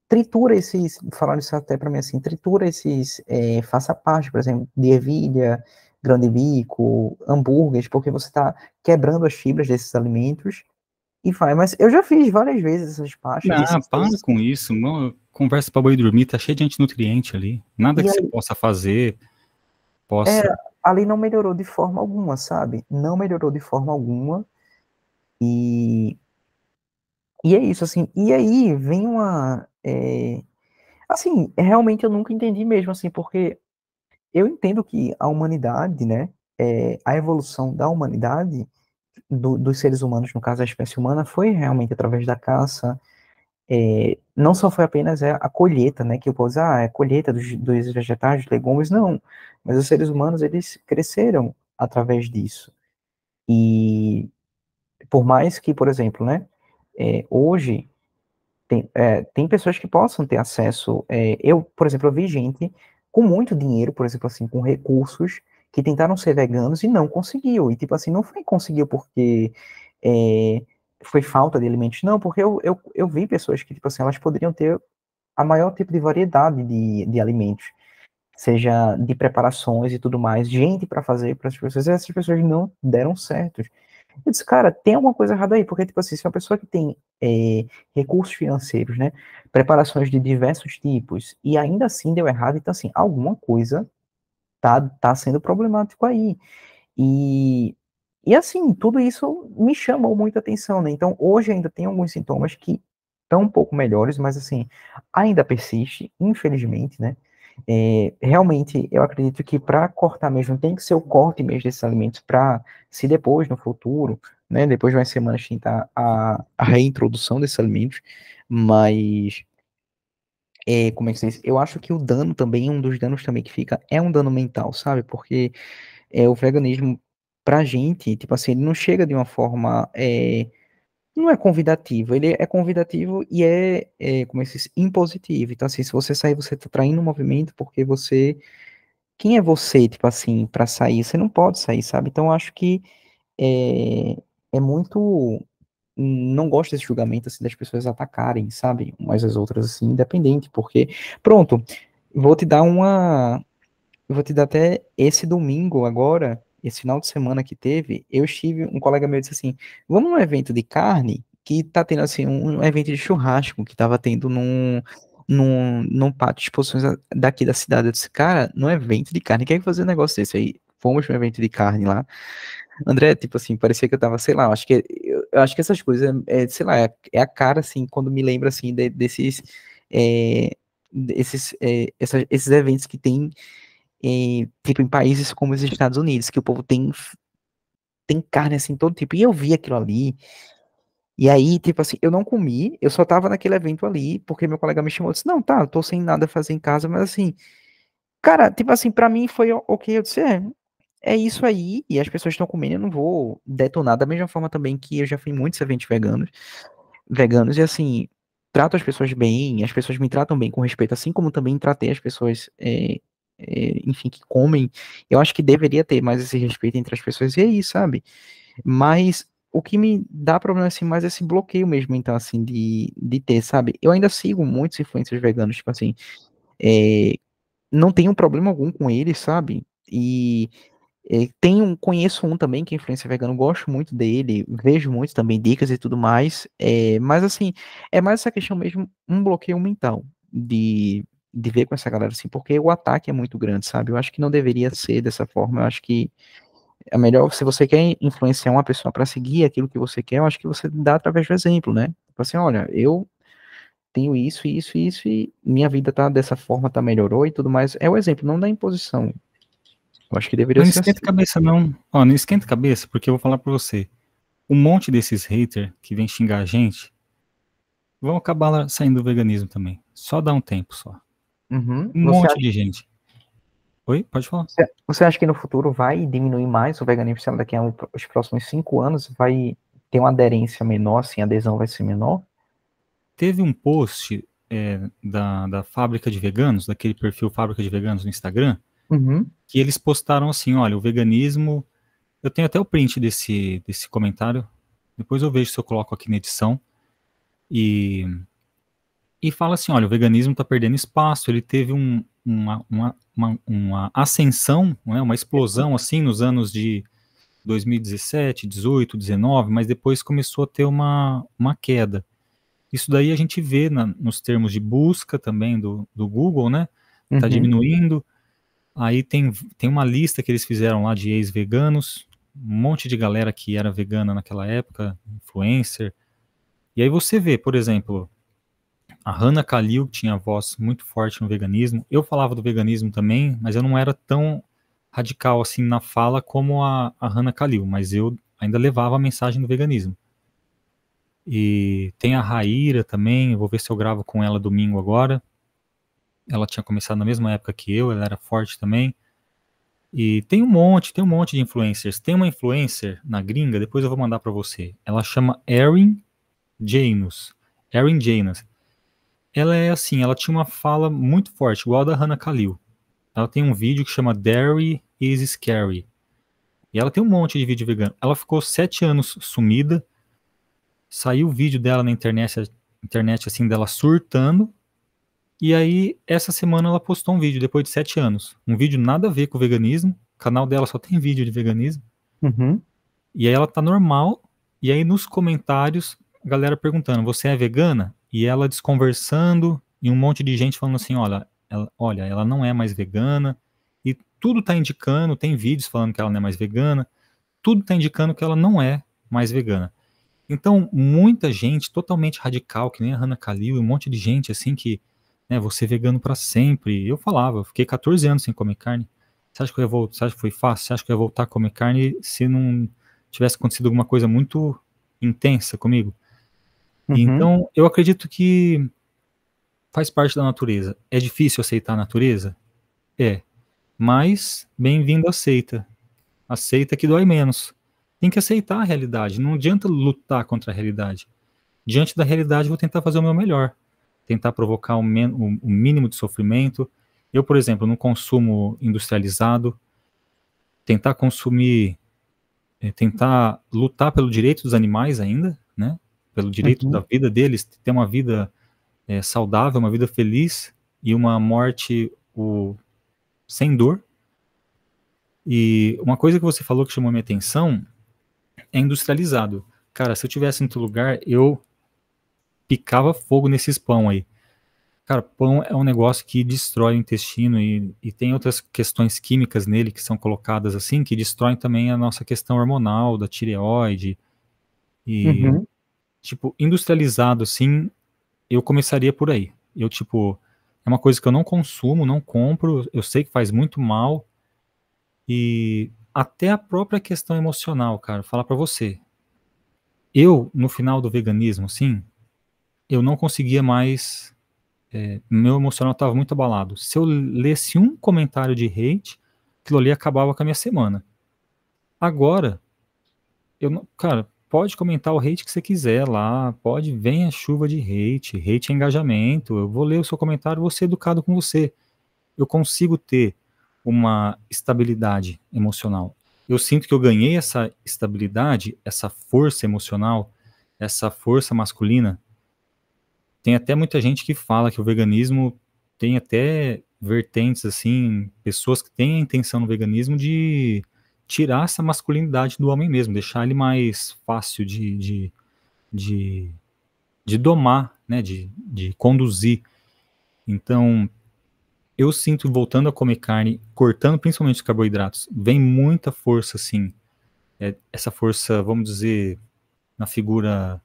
B: tritura esses, falaram isso até para mim assim, tritura esses, faça parte, por exemplo, de ervilha, grão de bico, hambúrgueres, porque você está quebrando as fibras desses alimentos e vai. Mas eu já fiz várias vezes essas pastas e
A: Não, para
B: sinceramente,
A: com isso. Conversa para boi dormir, tá cheio de antinutriente ali. Nada
B: e
A: que você
B: aí,
A: possa fazer,
B: é,
A: possa.
B: ali não melhorou de forma alguma, sabe? Não melhorou de forma alguma e e é isso, assim. E aí vem uma. Assim, realmente eu nunca entendi mesmo, assim, porque eu entendo que a humanidade, né, a evolução da humanidade, dos seres humanos, no caso a espécie humana, foi realmente através da caça, não só foi apenas a colheita, né, que o povo diz, é a colheita dos vegetais, dos legumes, não, mas os seres humanos, eles cresceram através disso. E por mais que, por exemplo, né, hoje tem pessoas que possam ter acesso. Eu, por exemplo, eu vi gente com muito dinheiro, por exemplo, assim, com recursos, que tentaram ser veganos e não conseguiu. E, tipo assim, não foi conseguiu porque é, foi falta de alimentos, não, porque eu vi pessoas que, tipo assim, elas poderiam ter a maior tipo de variedade de alimentos, seja de preparações e tudo mais, gente para fazer para as pessoas, e essas pessoas não deram certo. Eu disse, cara, tem alguma coisa errada aí, porque, tipo assim, se uma pessoa que tem recursos financeiros, né, preparações de diversos tipos, e ainda assim deu errado, então, assim, alguma coisa tá sendo problemático aí. E, e assim, tudo isso me chamou muita atenção, né? Então, hoje ainda tem alguns sintomas que estão um pouco melhores, mas, assim, ainda persiste, infelizmente, né? Realmente, eu acredito que para cortar mesmo, tem que ser o corte mesmo desses alimentos, para se depois, no futuro, né, depois de umas semanas, tentar a reintrodução desses alimentos, mas, como é que se diz? Eu acho que o dano também, um dos danos também que fica, é um dano mental, sabe? Porque o veganismo, pra gente, tipo assim, ele não chega de uma forma, não é convidativo, ele é convidativo e como é que se diz? Impositivo. Então, assim, se você sair, você tá traindo o movimento porque você quem é você, tipo assim, para sair? Você não pode sair, sabe? Então, eu acho que é, é muito. Não gosto desse julgamento, assim, das pessoas atacarem, sabe? Umas às outras, assim, independente, porque. Pronto, vou te dar uma. Eu vou te dar até esse domingo agora, esse final de semana que teve, eu estive, um colega meu disse assim, vamos num evento de carne, que tá tendo assim, um evento de churrasco, que tava tendo num pátio de exposições daqui da cidade. Eu disse, cara, num evento de carne, quem é que fazer um negócio desse aí? Fomos para um evento de carne lá. André, tipo assim, parecia que eu tava, sei lá, eu acho que essas coisas, sei lá, é a cara, assim, quando me lembra, assim, é, esses eventos que tem tipo, em países como os Estados Unidos, que o povo tem carne assim, todo tipo. E eu vi aquilo ali. E aí, tipo assim, eu não comi, eu só tava naquele evento ali, porque meu colega me chamou e disse, não, tá, eu tô sem nada a fazer em casa, mas assim, cara, tipo assim, pra mim foi ok, eu disse, é isso aí, e as pessoas estão comendo, eu não vou detonar, da mesma forma também que eu já fui em muitos eventos veganos, e assim, trato as pessoas bem, as pessoas me tratam bem com respeito, assim como também tratei as pessoas, enfim, que comem. Eu acho que deveria ter mais esse respeito entre as pessoas, e é isso, sabe? Mas o que me dá problema, assim, mais é esse bloqueio mesmo, então, assim, de ter, sabe? Eu ainda sigo muitos influencers veganos, tipo assim, é, não tenho problema algum com eles, sabe? E conheço um também que é influencer vegano, gosto muito dele, vejo muito também dicas e tudo mais, mas assim, é mais essa questão mesmo, um bloqueio mental de ver com essa galera assim, porque o ataque é muito grande, sabe? Eu acho que não deveria ser dessa forma, eu acho que é melhor, se você quer influenciar uma pessoa para seguir aquilo que você quer, eu acho que você dá através do exemplo, né? Tipo assim, olha, eu tenho isso, isso, isso, e minha vida tá dessa forma, tá melhorou e tudo mais. É o exemplo, não da imposição. Eu acho que deveria
A: Mas não
B: ser
A: esquenta a
B: assim.
A: cabeça, não. Ó, não esquenta a cabeça, porque eu vou falar pra você. Um monte desses haters que vem xingar a gente vão acabar saindo do veganismo também. Só dá um tempo só.
B: Uhum.
A: Um monte de gente. Oi? Pode falar.
B: Você acha que no futuro vai diminuir mais o veganismo, sei lá, daqui a os próximos 5 anos vai ter uma aderência menor, assim, a adesão vai ser menor?
A: Teve um post da fábrica de veganos, daquele perfil Fábrica de Veganos no Instagram,
B: Uhum,
A: que eles postaram assim, olha, o veganismo... Eu tenho até o print desse comentário, depois eu vejo se eu coloco aqui na edição, e, e fala assim, olha, o veganismo está perdendo espaço, ele teve uma ascensão, né, uma explosão assim nos anos de 2017, 18, 19, mas depois começou a ter uma queda. Isso daí a gente vê nos termos de busca também do Google, né? Tá
B: uhum,
A: diminuindo. Aí tem uma lista que eles fizeram lá de ex-veganos, um monte de galera que era vegana naquela época, influencer. E aí você vê, por exemplo, a Hannah Kalil tinha voz muito forte no veganismo. Eu falava do veganismo também, mas eu não era tão radical assim na fala como a Hannah Kalil, mas eu ainda levava a mensagem do veganismo. E tem a Raíra também, eu vou ver se eu gravo com ela domingo agora. Ela tinha começado na mesma época que eu, ela era forte também. E tem um monte de influencers. Tem uma influencer na gringa, depois eu vou mandar para você. Ela chama Erin Janos. Erin Janos. Ela é assim, ela tinha uma fala muito forte, igual a da Hannah Kalil. Ela tem um vídeo que chama Dairy is Scary. E ela tem um monte de vídeo vegano. Ela ficou 7 anos sumida. Saiu o vídeo dela na internet assim, dela surtando. E aí, essa semana ela postou um vídeo, depois de 7 anos. Um vídeo nada a ver com o veganismo. O canal dela só tem vídeo de veganismo.
B: uhum,
A: E aí ela tá normal. E aí nos comentários, a galera perguntando, você é vegana? E ela desconversando, e um monte de gente falando assim, olha, ela não é mais vegana. E tudo tá indicando, tem vídeos falando que ela não é mais vegana. Tudo tá indicando que ela não é mais vegana. Então, muita gente totalmente radical, que nem a Hannah Kalil, e um monte de gente assim que, né, você vegano para sempre. Eu falava, eu fiquei 14 anos sem comer carne. Você acha que eu ia voltar? Você acha que foi fácil? Você acha que eu ia voltar a comer carne se não tivesse acontecido alguma coisa muito intensa comigo? E
B: uhum,
A: então, eu acredito que faz parte da natureza. É difícil aceitar a natureza? É. Mas, bem-vindo, aceita. Aceita que dói menos. Tem que aceitar a realidade. Não adianta lutar contra a realidade. Diante da realidade, vou tentar fazer o meu melhor, tentar provocar o mínimo de sofrimento. Eu, por exemplo, não consumo industrializado, tentar consumir, tentar lutar pelo direito dos animais ainda, né? Pelo direito da
B: uhum,
A: vida deles, ter uma vida saudável, uma vida feliz e uma morte sem dor. E uma coisa que você falou que chamou minha atenção é industrializado. Cara, se eu tivesse em outro lugar, eu picava fogo nesses pão aí. Cara, pão é um negócio que destrói o intestino e tem outras questões químicas nele que são colocadas assim, que destroem também a nossa questão hormonal, da tireoide. E,
B: uhum.
A: tipo, industrializado assim, eu começaria por aí. Eu, tipo, é uma coisa que eu não consumo, não compro, eu sei que faz muito mal. E até a própria questão emocional, cara, falar pra você. Eu, no final do veganismo, assim, eu não conseguia mais meu emocional estava muito abalado. Se eu lesse um comentário de hate, aquilo ali acabava com a minha semana. Agora, eu não, cara, pode comentar o hate que você quiser lá, pode, venha chuva de hate é engajamento, eu vou ler o seu comentário, vou ser educado com você. Eu consigo ter uma estabilidade emocional. eu sinto que eu ganhei essa estabilidade, essa força emocional, essa força masculina. Tem até muita gente que fala que o veganismo tem até vertentes, assim, pessoas que têm a intenção no veganismo de tirar essa masculinidade do homem mesmo, deixar ele mais fácil de, de domar, né, de conduzir. Então, eu sinto, voltando a comer carne, cortando principalmente os carboidratos, vem muita força, assim, essa força, vamos dizer, na figura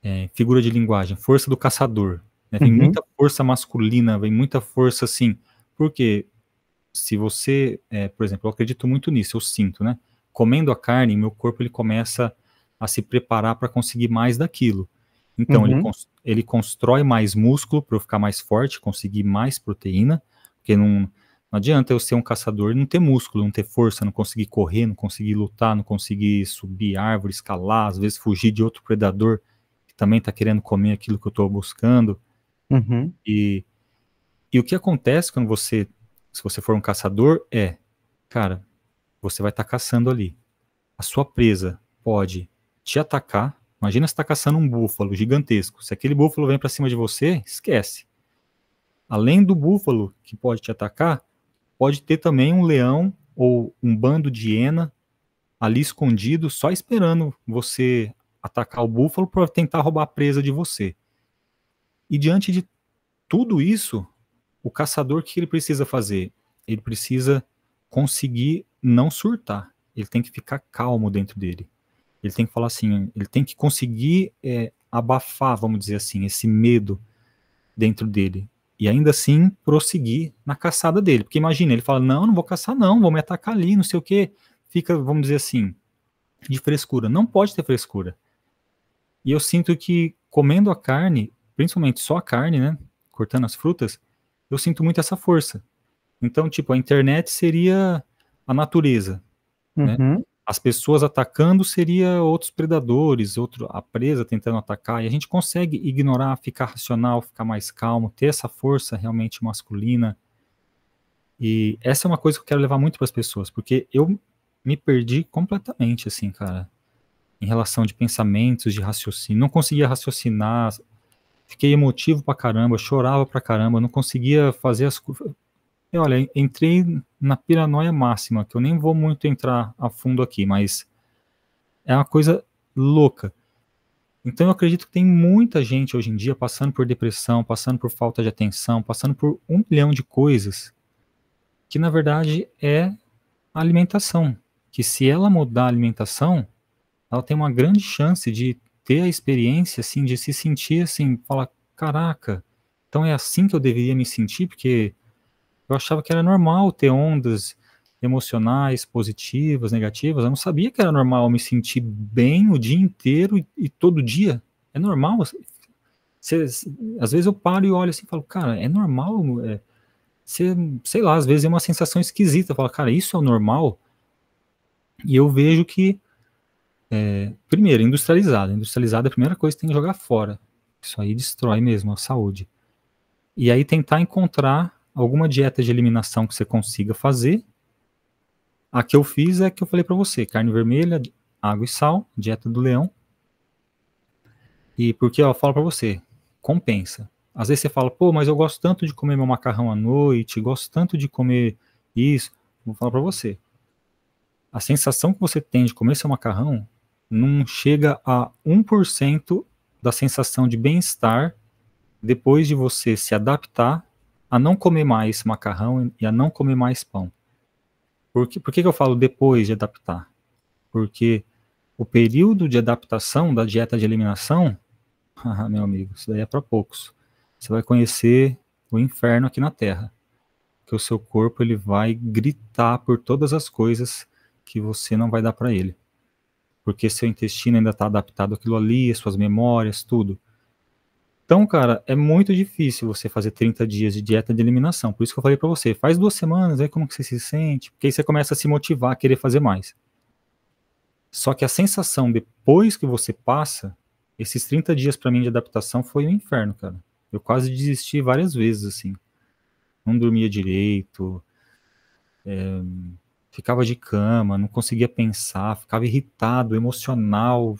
A: de linguagem, força do caçador, né? Vem
B: Uhum,
A: muita força masculina, vem muita força, assim, porque se você, por exemplo, eu acredito muito nisso, eu sinto, né? Comendo a carne, meu corpo ele começa a se preparar para conseguir mais daquilo. Então,
B: uhum,
A: ele constrói mais músculo para eu ficar mais forte, conseguir mais proteína, porque não adianta eu ser um caçador e não ter músculo, não ter força, não conseguir correr, não conseguir lutar, não conseguir subir árvore, escalar, às vezes fugir de outro predador que também está querendo comer aquilo que eu estou buscando.
B: uhum,
A: E, e o que acontece quando se você for um caçador, cara, você vai estar caçando ali. A sua presa pode te atacar. Imagina você está caçando um búfalo gigantesco. Se aquele búfalo vem para cima de você, esquece. Além do búfalo que pode te atacar, pode ter também um leão ou um bando de hiena ali escondido, só esperando você atacar o búfalo para tentar roubar a presa de você. E diante de tudo isso, o caçador, o que ele precisa fazer? Ele precisa conseguir não surtar. Ele tem que ficar calmo dentro dele. Ele tem que falar assim, ele tem que conseguir abafar, vamos dizer assim, esse medo dentro dele. E ainda assim prosseguir na caçada dele. Porque imagina, ele fala, não, não vou caçar não, vou me atacar ali, não sei o quê. Fica, vamos dizer assim, de frescura. Não pode ter frescura. E eu sinto que comendo a carne, principalmente só a carne, né, cortando as frutas, eu sinto muito essa força. Então, tipo, a internet seria a natureza, né?
B: uhum.
A: As pessoas atacando seria outros predadores, a presa tentando atacar, e a gente consegue ignorar, ficar racional, ficar mais calmo, ter essa força realmente masculina. E essa é uma coisa que eu quero levar muito para as pessoas, porque eu me perdi completamente, assim, cara, em relação de pensamentos, de raciocínio. Não conseguia raciocinar, fiquei emotivo pra caramba, chorava pra caramba, não conseguia fazer as coisas. E olha, entrei na piranoia máxima, que eu nem vou muito entrar a fundo aqui, mas é uma coisa louca. Então eu acredito que tem muita gente hoje em dia passando por depressão, passando por falta de atenção, passando por 1 milhão de coisas, que na verdade é a alimentação. Que se ela mudar a alimentação, ela tem uma grande chance de ter a experiência, assim, de se sentir assim, falar, caraca, então é assim que eu deveria me sentir, porque eu achava que era normal ter ondas emocionais, positivas, negativas. Eu não sabia que era normal me sentir bem o dia inteiro e todo dia. É normal. Você, às vezes eu paro e olho assim e falo, cara, é normal. Você, sei lá, às vezes é uma sensação esquisita. Eu falo, cara, isso é o normal? E eu vejo que, primeiro, industrializado. Industrializado é a primeira coisa que tem que jogar fora. Isso aí destrói mesmo a saúde. E aí tentar encontrar alguma dieta de eliminação que você consiga fazer. A que eu fiz é a que eu falei para você, carne vermelha, água e sal, dieta do leão. E porque eu falo para você, compensa. Às vezes você fala, pô, mas eu gosto tanto de comer meu macarrão à noite, gosto tanto de comer isso. Vou falar para você. A sensação que você tem de comer seu macarrão não chega a 1% da sensação de bem-estar depois de você se adaptar a não comer mais macarrão e a não comer mais pão. Por que eu falo depois de adaptar? Porque o período de adaptação da dieta de eliminação, meu amigo, isso daí é para poucos. Você vai conhecer o inferno aqui na Terra, que o seu corpo ele vai gritar por todas as coisas que você não vai dar para ele, porque seu intestino ainda está adaptado àquilo ali, suas memórias, tudo. Então, cara, é muito difícil você fazer 30 dias de dieta de eliminação. Por isso que eu falei para você, faz 2 semanas, aí como que você se sente? Porque aí você começa a se motivar a querer fazer mais. Só que a sensação depois que você passa, esses 30 dias para mim de adaptação foi um inferno, cara. Eu quase desisti várias vezes, assim. Não dormia direito, ficava de cama, não conseguia pensar, ficava irritado, emocional,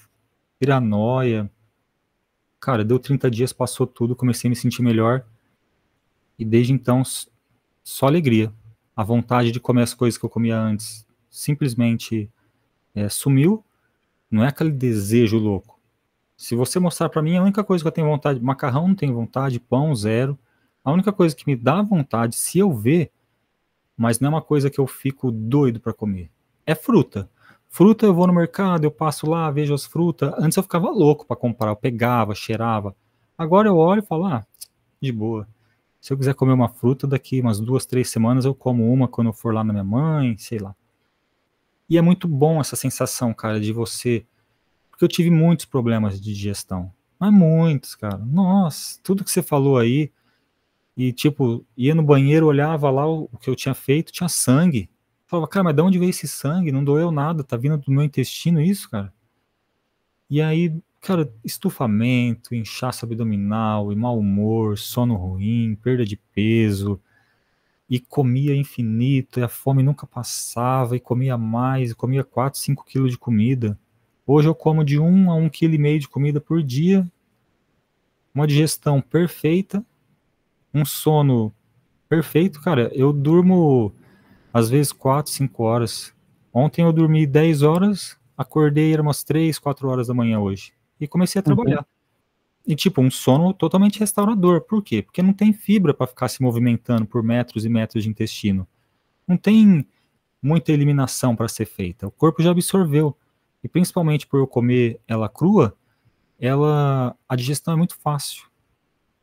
A: piranoia. Cara, deu 30 dias, passou tudo, comecei a me sentir melhor e desde então só alegria. A vontade de comer as coisas que eu comia antes simplesmente sumiu. Não é aquele desejo louco. Se você mostrar pra mim, a única coisa que eu tenho vontade, macarrão não tenho vontade, pão zero. A única coisa que me dá vontade, se eu ver, mas não é uma coisa que eu fico doido pra comer, é fruta. Fruta eu vou no mercado, eu passo lá, vejo as frutas. Antes eu ficava louco pra comprar, eu pegava, cheirava. Agora eu olho e falo, de boa. Se eu quiser comer uma fruta, daqui umas 2, 3 semanas eu como uma quando eu for lá na minha mãe, sei lá. E é muito bom essa sensação, cara, de você. Porque eu tive muitos problemas de digestão. Mas muitos, cara. Nossa, tudo que você falou aí. E, tipo, ia no banheiro, olhava lá o que eu tinha feito, tinha sangue. Falava, cara, mas de onde veio esse sangue? Não doeu nada, tá vindo do meu intestino isso, cara? E aí, cara, estufamento, inchaço abdominal, e mau humor, sono ruim, perda de peso, e comia infinito, e a fome nunca passava, e comia mais, e comia 4, 5 quilos de comida. Hoje eu como de 1 a 1,5 kg de comida por dia, uma digestão perfeita, um sono perfeito, cara. Eu durmo às vezes 4, 5 horas. Ontem eu dormi 10 horas, acordei era umas 3, 4 horas da manhã hoje. E comecei a
B: Uhum.
A: trabalhar. E tipo, um sono totalmente restaurador. Por quê? Porque não tem fibra para ficar se movimentando por metros e metros de intestino. Não tem muita eliminação para ser feita. O corpo já absorveu. E principalmente por eu comer ela crua, a digestão é muito fácil.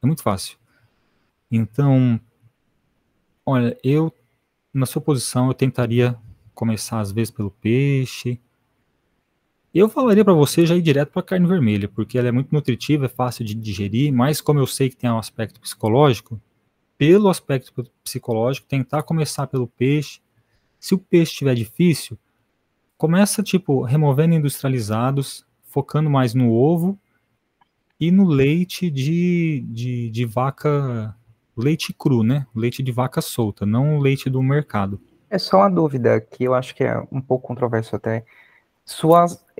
A: É muito fácil. Então, olha, na sua posição, eu tentaria começar às vezes pelo peixe. Eu falaria para você já ir direto para a carne vermelha, porque ela é muito nutritiva, é fácil de digerir, mas como eu sei que tem um aspecto psicológico, pelo aspecto psicológico, tentar começar pelo peixe. Se o peixe estiver difícil, começa tipo removendo industrializados, focando mais no ovo e no leite de vaca, leite cru, né? Leite de vaca solta, não o leite do mercado.
B: É só uma dúvida que eu acho que é um pouco controverso até.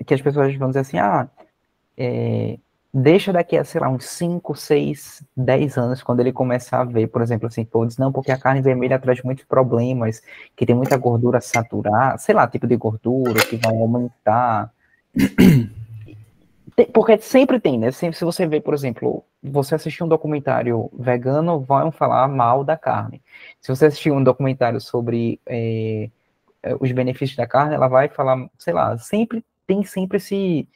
B: Que as pessoas vão dizer assim, deixa daqui a, sei lá, uns 5, 6, 10 anos, quando ele começar a ver, por exemplo, assim, pô, diz, não, porque a carne vermelha traz muitos problemas, que tem muita gordura saturada, sei lá, tipo de gordura, que vai aumentar. Porque sempre tem, né? Sempre, se você vê, por exemplo, você assistir um documentário vegano, vão falar mal da carne. Se você assistir um documentário sobre os benefícios da carne, ela vai falar, sei lá, tem sempre esse,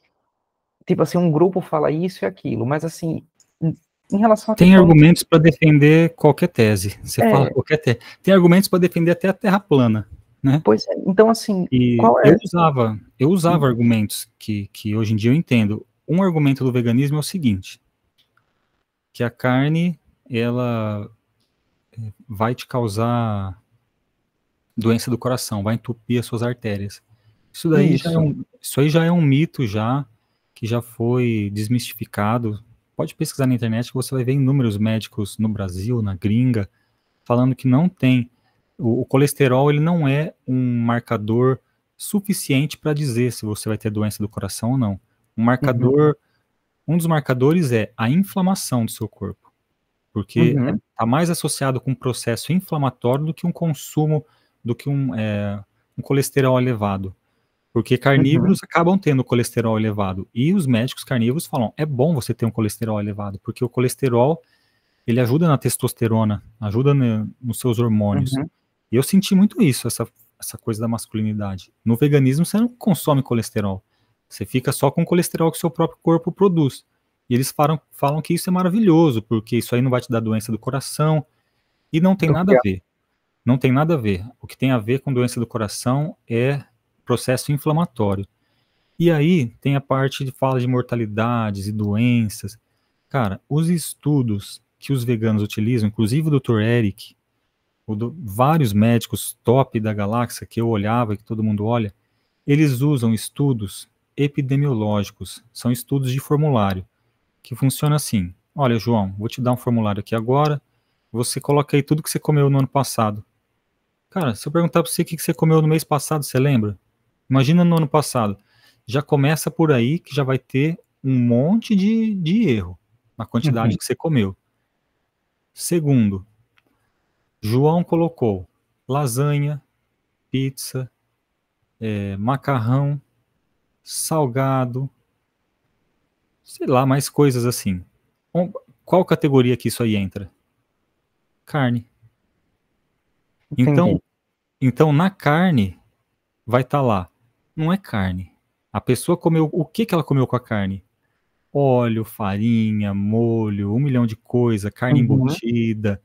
B: tipo assim, um grupo fala isso e aquilo, mas assim, em relação à
A: Tem
B: questão,
A: argumentos para defender qualquer tese. Você fala
B: é,
A: qualquer tese. Tem argumentos para defender até a Terra plana, né?
B: pois é, então assim,
A: E
B: qual
A: eu
B: é?
A: usava argumentos que hoje em dia eu entendo. Um argumento do veganismo é o seguinte, que a carne, ela vai te causar doença do coração, vai entupir as suas artérias.
B: Isso.
A: Isso aí já é um mito já, que já foi desmistificado. Pode pesquisar na internet que você vai ver inúmeros médicos no Brasil, na gringa, falando que não tem. O colesterol ele não é um marcador suficiente para dizer se você vai ter doença do coração ou não.
B: Uhum,
A: Um dos marcadores é a inflamação do seu corpo, porque
B: uhum,
A: está mais associado com um processo inflamatório do que um consumo, do que um colesterol elevado. Porque
B: uhum,
A: carnívoros acabam tendo colesterol elevado. E os médicos carnívoros falam, é bom você ter um colesterol elevado, porque o colesterol, ele ajuda na testosterona, ajuda nos seus hormônios.
B: uhum.
A: E eu senti muito isso, essa coisa da masculinidade. No veganismo, você não consome colesterol. Você fica só com o colesterol que o seu próprio corpo produz. E eles falam que isso é maravilhoso, porque isso aí não vai te dar doença do coração. E não tem
B: Do
A: nada
B: que
A: a ver. Não tem nada a ver. O que tem a ver com doença do coração é processo inflamatório. E aí tem a parte de fala de mortalidades e doenças. Cara, os estudos que os veganos utilizam, inclusive o Dr. Eric, vários médicos top da galáxia que eu olhava e que todo mundo olha, eles usam estudos epidemiológicos, são estudos de formulário, que funciona assim. Olha, João, vou te dar um formulário aqui agora, você coloca aí tudo que você comeu no ano passado. Cara, se eu perguntar pra você o que você comeu no mês passado, você lembra? Imagina no ano passado. Já começa por aí que já vai ter um monte de erro na quantidade
B: Uhum.
A: que você comeu. Segundo, João colocou lasanha, pizza, macarrão, salgado, sei lá, mais coisas assim. Qual categoria que isso aí entra? Carne.
B: Entendi.
A: Então na carne vai estar lá. Não é carne. A pessoa comeu. O que que ela comeu com a carne? Óleo, farinha, molho, 1 milhão de coisa, carne
B: Uhum.
A: embutida.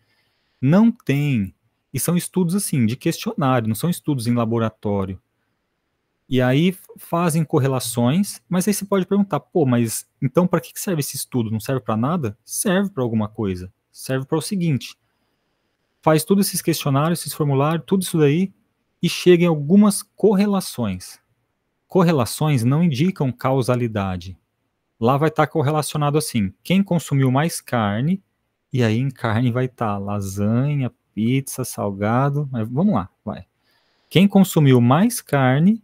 A: Não tem. E são estudos assim, de questionário, não são estudos em laboratório. E aí fazem correlações, mas aí você pode perguntar, pô, mas então para que serve esse estudo? Não serve para nada? Serve para alguma coisa. Serve para o seguinte: faz todos esses questionários, esses formulários, tudo isso daí e chega em algumas correlações. Correlações não indicam causalidade. Lá vai estar correlacionado assim: quem consumiu mais carne, e aí em carne vai estar lasanha, pizza, salgado. Mas vamos lá, vai. Quem consumiu mais carne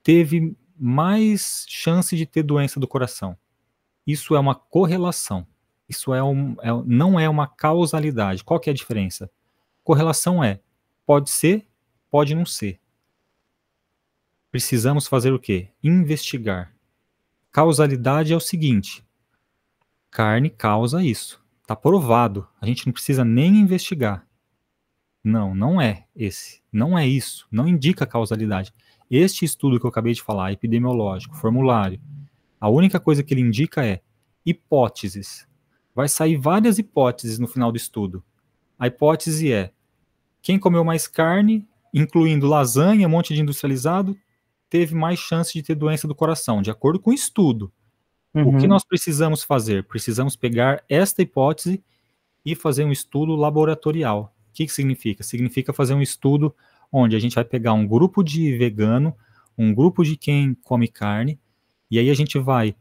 A: teve mais chance de ter doença do coração. Isso é uma correlação. Isso não é uma causalidade. Qual que é a diferença? Correlação é pode ser, pode não ser. Precisamos fazer o quê? Investigar. Causalidade é o seguinte: carne causa isso. Está provado. A gente não precisa nem investigar. Não, não é esse. Não é isso. Não indica causalidade. Este estudo que eu acabei de falar, epidemiológico, formulário, a única coisa que ele indica é hipóteses. Vai sair várias hipóteses no final do estudo. A hipótese é: quem comeu mais carne, incluindo lasanha, um monte de industrializado, teve mais chance de ter doença do coração, de acordo com o estudo. O que
B: Uhum.
A: nós precisamos fazer? Precisamos pegar esta hipótese e fazer um estudo laboratorial. O que significa? Significa fazer um estudo onde a gente vai pegar um grupo de vegano, um grupo de quem come carne, e aí a gente vai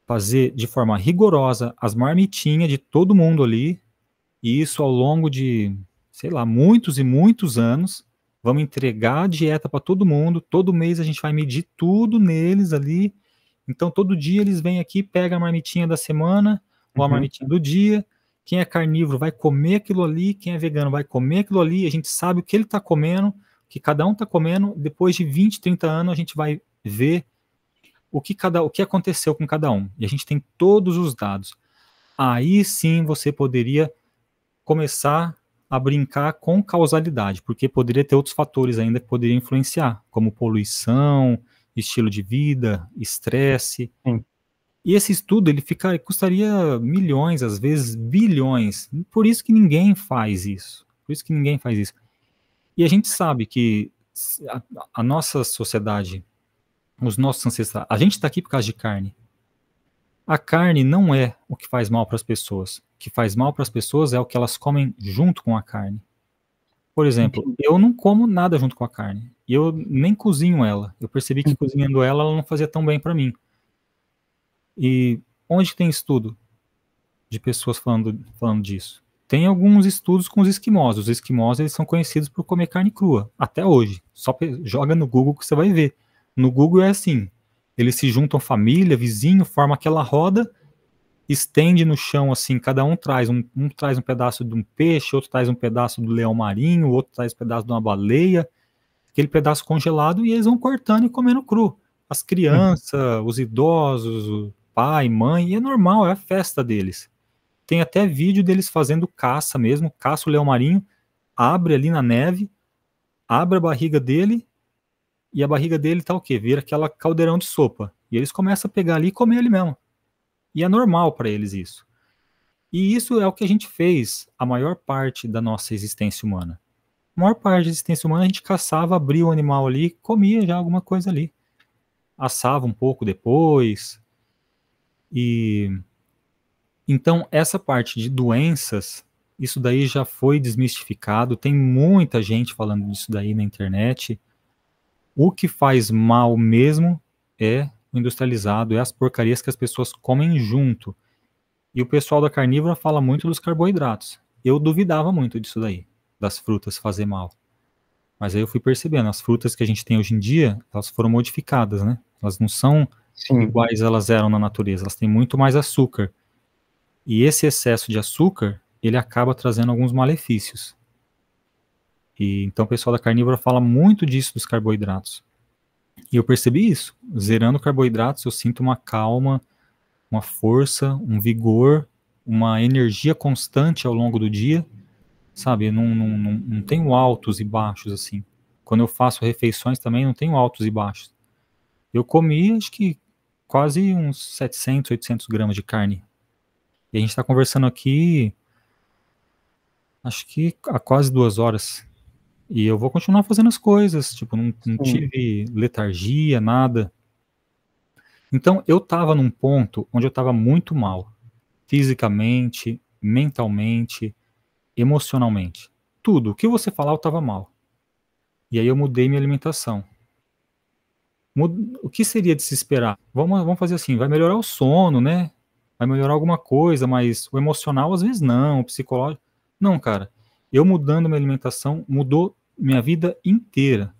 A: fazer de forma rigorosa as marmitinhas de todo mundo ali, e isso ao longo de, sei lá, muitos e muitos anos. Vamos entregar a dieta para todo mundo, todo mês a gente vai medir tudo neles ali. Então todo dia eles vêm aqui, pegam a marmitinha da semana, ou a
B: Uhum.
A: marmitinha do dia. Quem é carnívoro vai comer aquilo ali, quem é vegano vai comer aquilo ali, a gente sabe o que ele está comendo, o que cada um está comendo. Depois de 20, 30 anos a gente vai ver o que aconteceu com cada um. E a gente tem todos os dados. Aí sim você poderia começar a brincar com causalidade, porque poderia ter outros fatores ainda que poderiam influenciar, como poluição, estilo de vida, estresse.
B: Sim.
A: E esse estudo custaria milhões, às vezes bilhões. Por isso que ninguém faz isso. Por isso que ninguém faz isso. E a gente sabe que a nossa sociedade, os nossos ancestrais, a gente está aqui por causa de carne. A carne não é o que faz mal para as pessoas. O que faz mal para as pessoas é o que elas comem junto com a carne. Por exemplo,
B: Entendi.
A: eu não como nada junto com a carne. E eu nem cozinho ela. Eu percebi que cozinhando ela não fazia tão bem para mim. E onde tem estudo de pessoas falando disso? Tem alguns estudos com os esquimós. Os esquimós eles são conhecidos por comer carne crua, até hoje. Só joga no Google que você vai ver. No Google é assim: eles se juntam família, vizinho, formam aquela roda, estende no chão assim, cada um traz traz um pedaço de um peixe, outro traz um pedaço do leão marinho, outro traz um pedaço de uma baleia, aquele pedaço congelado, e eles vão cortando e comendo cru. As
B: Uhum.
A: crianças, os idosos, o pai, mãe, e é normal, é a festa deles. Tem até vídeo deles fazendo caça mesmo, caça o leão marinho, abre ali na neve, abre a barriga dele, e a barriga dele tá o quê? Vira aquela caldeirão de sopa. E eles começam a pegar ali e comer ali mesmo. E é normal para eles isso. E isso é o que a gente fez a maior parte da nossa existência humana. A maior parte da existência humana a gente caçava, abria o animal ali, comia já alguma coisa ali. Assava um pouco depois. E então essa parte de doenças, isso daí já foi desmistificado. Tem muita gente falando disso daí na internet. O que faz mal mesmo é o industrializado, é as porcarias que as pessoas comem junto. E o pessoal da carnívora fala muito dos carboidratos. Eu duvidava muito disso daí, das frutas fazer mal. Mas aí eu fui percebendo, as frutas que a gente tem hoje em dia, elas foram modificadas, né? Elas não são
B: Sim,
A: iguais elas eram na natureza, elas têm muito mais açúcar. E esse excesso de açúcar, ele acaba trazendo alguns malefícios. E então o pessoal da carnívora fala muito disso dos carboidratos. E eu percebi isso. Zerando carboidratos, eu sinto uma calma, uma força, um vigor, uma energia constante ao longo do dia, sabe? Não tenho altos e baixos assim. Quando eu faço refeições também, não tenho altos e baixos. Eu comi, acho que quase uns 700, 800 gramas de carne. E a gente está conversando aqui, acho que há quase 2 horas. E eu vou continuar fazendo as coisas, tipo, não
B: sim,
A: tive letargia, nada. Então, eu estava num ponto onde eu estava muito mal, fisicamente, mentalmente, emocionalmente. Tudo. O que você falar, eu estava mal. E aí eu mudei minha alimentação. O que seria de se esperar? Vamos fazer assim, vai melhorar o sono, né? Vai melhorar alguma coisa, mas o emocional às vezes não, o psicológico. Não, cara. Eu mudando minha alimentação mudou minha vida inteira.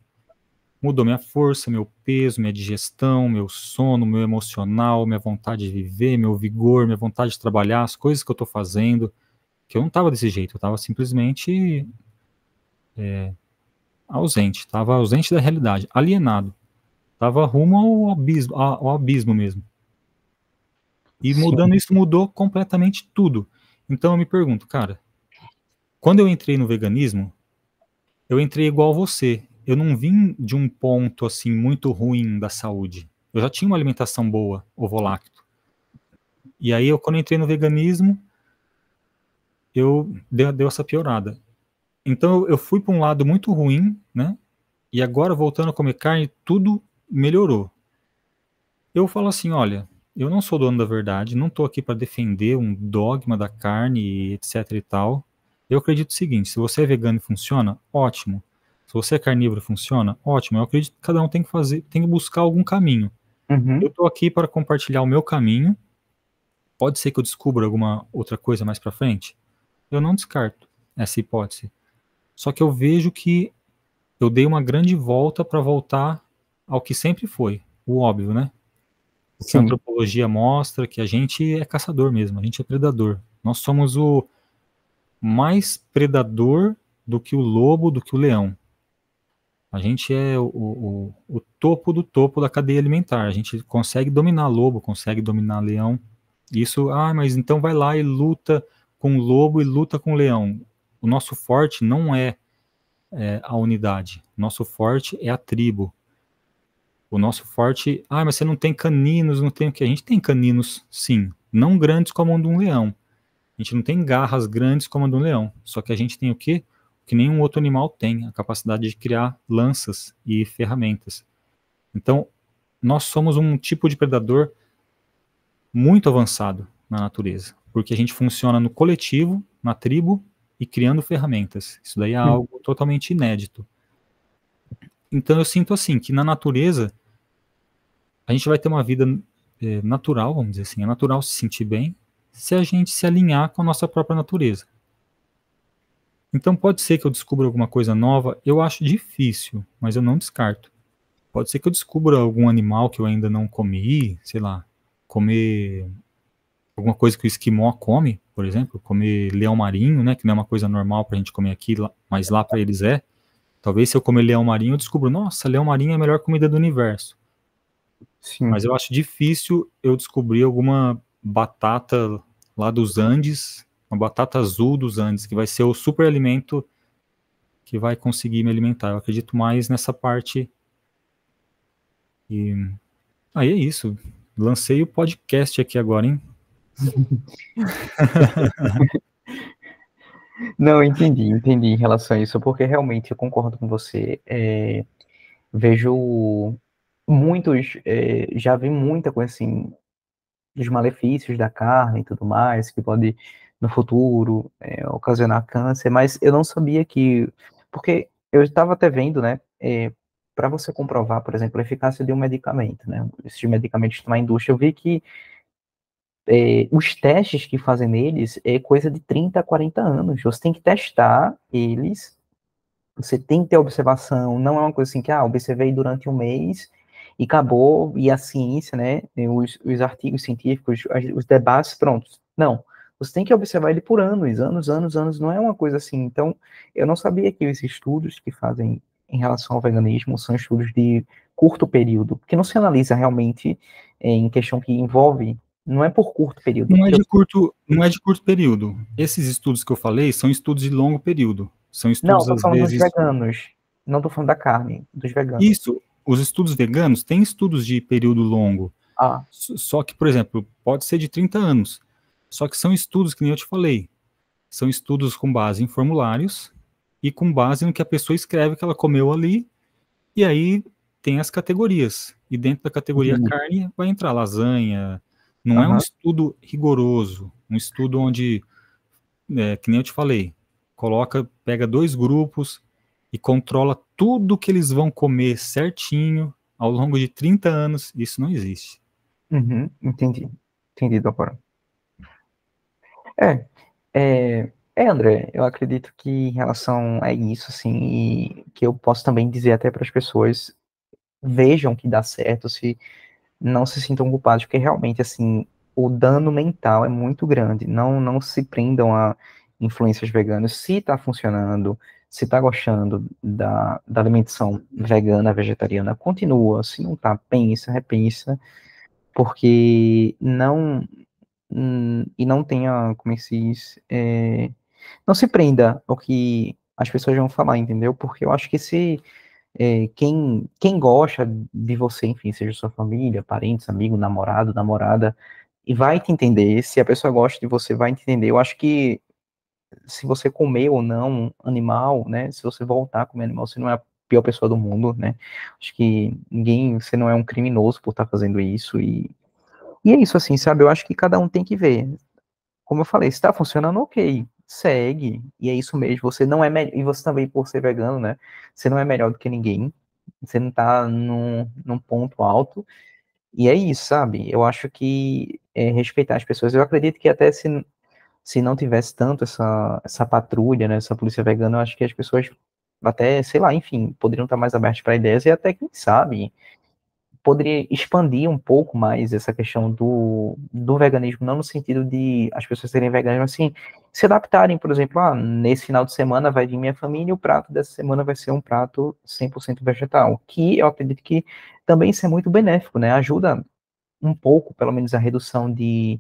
A: Mudou minha força, meu peso, minha digestão, meu sono, meu emocional, minha vontade de viver, meu vigor, minha vontade de trabalhar, as coisas que eu tô fazendo, que eu não tava desse jeito, eu tava simplesmente ausente, tava ausente da realidade, alienado, tava rumo ao abismo mesmo. E
B: sim,
A: mudando isso mudou completamente tudo. Então eu me pergunto, cara, quando eu entrei no veganismo, eu entrei igual você. Eu não vim de um ponto assim muito ruim da saúde. Eu já tinha uma alimentação boa, ovo-lacto. E aí, quando eu entrei no veganismo, deu essa piorada. Então, eu fui para um lado muito ruim, né? E agora, voltando a comer carne, tudo melhorou. Eu falo assim: olha, eu não sou dono da verdade, não estou aqui para defender um dogma da carne, etc e tal. Eu acredito o seguinte: se você é vegano e funciona, ótimo. Se você é carnívoro e funciona, ótimo. Eu acredito que cada um tem que fazer, tem que buscar algum caminho. Eu
B: uhum,
A: estou aqui para compartilhar o meu caminho. Pode ser que eu descubra alguma outra coisa mais para frente. Eu não descarto essa hipótese. Só que eu vejo que eu dei uma grande volta para voltar ao que sempre foi, o óbvio, né? O que a
B: sim,
A: antropologia mostra, que a gente é caçador mesmo, a gente é predador. Nós somos o mais predador do que o lobo, do que o leão. A gente é o topo do topo da cadeia alimentar. A gente consegue dominar lobo, consegue dominar leão. Isso, mas então vai lá e luta com o lobo e luta com o leão. O nosso forte não é a unidade. O nosso forte é a tribo. O nosso forte, mas você não tem caninos, não tem o que? A gente tem caninos, sim. Não grandes como o de um leão. A gente não tem garras grandes como a de um leão. Só que a gente tem o quê? O que nenhum outro animal tem, a capacidade de criar lanças e ferramentas. Então, nós somos um tipo de predador muito avançado na natureza, porque a gente funciona no coletivo, na tribo e criando ferramentas. Isso daí é
B: hum,
A: algo totalmente inédito. Então eu sinto assim que na natureza a gente vai ter uma vida natural, vamos dizer assim, é natural se sentir bem se a gente se alinhar com a nossa própria natureza. Então pode ser que eu descubra alguma coisa nova, eu acho difícil, mas eu não descarto. Pode ser que eu descubra algum animal que eu ainda não comi, sei lá, comer alguma coisa que o esquimó come, por exemplo, comer leão marinho, né, que não é uma coisa normal pra gente comer aqui, mas lá para eles é. Talvez se eu comer leão marinho eu descubro, nossa, leão marinho é a melhor comida do universo.
B: sim.
A: Mas eu acho difícil eu descobrir alguma batata lá dos Andes, uma batata azul dos Andes, que vai ser o super alimento que vai conseguir me alimentar. Eu acredito mais nessa parte. E aí é isso. Lancei o podcast aqui agora, hein?
B: Não, entendi em relação a isso, porque realmente eu concordo com você. Vejo muitos, já vi muita coisa assim, dos malefícios da carne e tudo mais, que pode no futuro ocasionar câncer, mas eu não sabia que, porque eu estava até vendo, né, para você comprovar, por exemplo, a eficácia de um medicamento, né, esses medicamentos na indústria, eu vi que os testes que fazem neles é coisa de 30 a 40 anos, você tem que testar eles Você tem que ter observação, não é uma coisa assim que, observei durante um mês e acabou, e a ciência, né, os artigos científicos, os debates, prontos. Não, você tem que observar ele por anos, anos, anos, anos, não é uma coisa assim. Então, eu não sabia que os estudos que fazem em relação ao veganismo são estudos de curto período, porque não se analisa realmente em questão que envolve, não é por curto período.
A: Não é de curto período. Esses estudos que eu falei são estudos de longo período. São
B: Não,
A: estudos,
B: estou
A: às
B: falando dos
A: vezes.
B: veganos, não estou falando da carne, dos veganos.
A: Isso, os estudos veganos têm estudos de período longo.
B: Ah,
A: Só que, por exemplo, pode ser de 30 anos. Só que são estudos que nem eu te falei. São estudos com base em formulários e com base no que a pessoa escreve que ela comeu ali. E aí tem as categorias. E dentro da categoria
B: entendi.
A: carne vai entrar lasanha. Não é um
B: Aham.
A: estudo rigoroso. Um estudo onde, que nem eu te falei, pega dois grupos e controla tudo que eles vão comer certinho ao longo de 30 anos. Isso não existe.
B: Uhum, entendi. Entendi, doutora. É, André, eu acredito que em relação a isso, assim, e que eu posso também dizer até para as pessoas, vejam que dá certo, se não se sintam culpados, porque realmente, assim, o dano mental é muito grande. Não se prendam a influências veganas. Se está funcionando, se está gostando da alimentação vegana, vegetariana, continua. Se não tá, pensa, repensa, porque e não tenha, como é que se diz, não se prenda ao que as pessoas vão falar, entendeu? Porque eu acho que se quem gosta de você, enfim, seja sua família, parentes, amigo, namorado, namorada, e vai te entender, se a pessoa gosta de você, vai te entender. Eu acho que se você comer ou não animal, né, se você voltar a comer animal, você não é a pior pessoa do mundo, né? Acho que você não é um criminoso por estar fazendo isso, e é isso, assim, sabe? Eu acho que cada um tem que ver. Como eu falei, se tá funcionando, ok, segue, e é isso mesmo. Você não é melhor, e você também, por ser vegano, né? Você não é melhor do que ninguém, você não tá num ponto alto, e é isso, sabe? Eu acho que respeitar as pessoas. Eu acredito que até se não tivesse tanto essa patrulha, né, essa polícia vegana, eu acho que as pessoas até, sei lá, enfim, poderiam estar mais abertas para ideias, e até, quem sabe, poderia expandir um pouco mais essa questão do veganismo, não no sentido de as pessoas serem veganas, mas assim, se adaptarem, por exemplo, nesse final de semana vai vir minha família e o prato dessa semana vai ser um prato 100% vegetal, que eu acredito que também isso é muito benéfico, né? Ajuda um pouco, pelo menos, a redução de,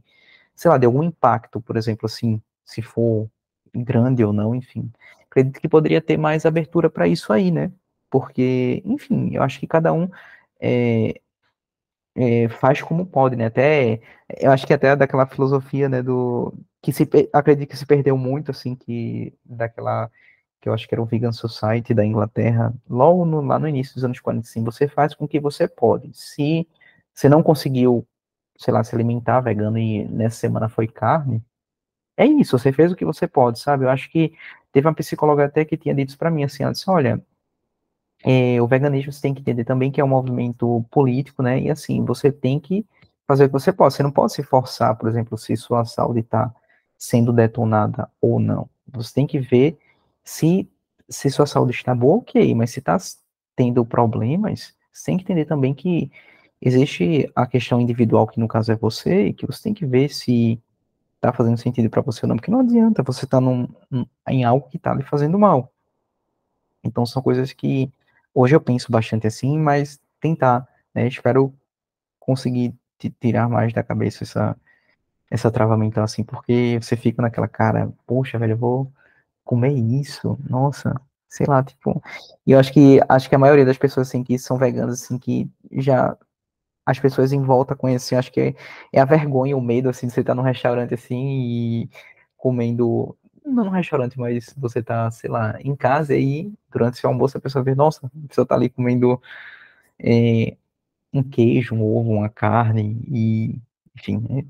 B: sei lá, de algum impacto, por exemplo, assim, se for grande ou não, enfim. Acredito que poderia ter mais abertura para isso aí, né? Porque, enfim, eu acho que cada um é, faz como pode, né? Até, eu acho que até daquela filosofia, né, acredito que se perdeu muito, assim, que eu acho que era o Vegan Society da Inglaterra, logo lá no início dos anos 40, assim, você faz com o que você pode. Se você não conseguiu, sei lá, se alimentar vegano e nessa semana foi carne, é isso, você fez o que você pode, sabe? Eu acho que teve uma psicóloga até que tinha dito isso pra mim, assim, ela disse, olha, o veganismo você tem que entender também que é um movimento político, né? E assim, você tem que fazer o que você pode. Você não pode se forçar, por exemplo, se sua saúde está sendo detonada ou não. Você tem que ver se, se sua saúde está boa, ok, mas se está tendo problemas, você tem que entender também que existe a questão individual, que no caso é você, e que você tem que ver se está fazendo sentido para você ou não, porque não adianta você estar em algo que está lhe fazendo mal. Então são coisas que hoje eu penso bastante assim, mas tentar, né? Espero conseguir tirar mais da cabeça essa trava mental assim, porque você fica naquela cara, poxa, velho, eu vou comer isso, nossa, sei lá, tipo. E eu acho que a maioria das pessoas assim que são veganas assim que já as pessoas em volta conhecem, acho que é a vergonha, o medo assim de você estar num restaurante assim e comendo, não num restaurante, mas você tá, sei lá, em casa e aí, durante seu almoço a pessoa vê, nossa, a pessoa tá ali comendo um queijo, um ovo, uma carne e, enfim,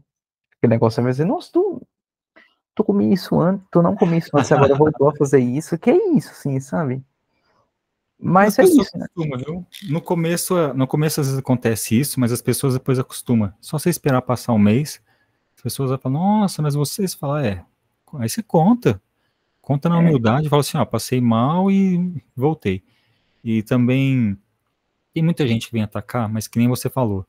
B: aquele negócio vai dizer, nossa, tu comia isso antes, tu não comia isso antes, agora voltou a fazer isso, que é isso, assim, sabe?
A: As
B: Mas é
A: pessoas
B: isso, né?
A: acostumam, viu? No começo às vezes acontece isso, mas as pessoas depois acostumam. Só você esperar passar um mês, as pessoas vão falar, nossa, mas vocês falam, é. Aí você conta. Conta na humildade, fala assim, ó, passei mal e voltei. E também tem muita gente que vem atacar, mas que nem você falou.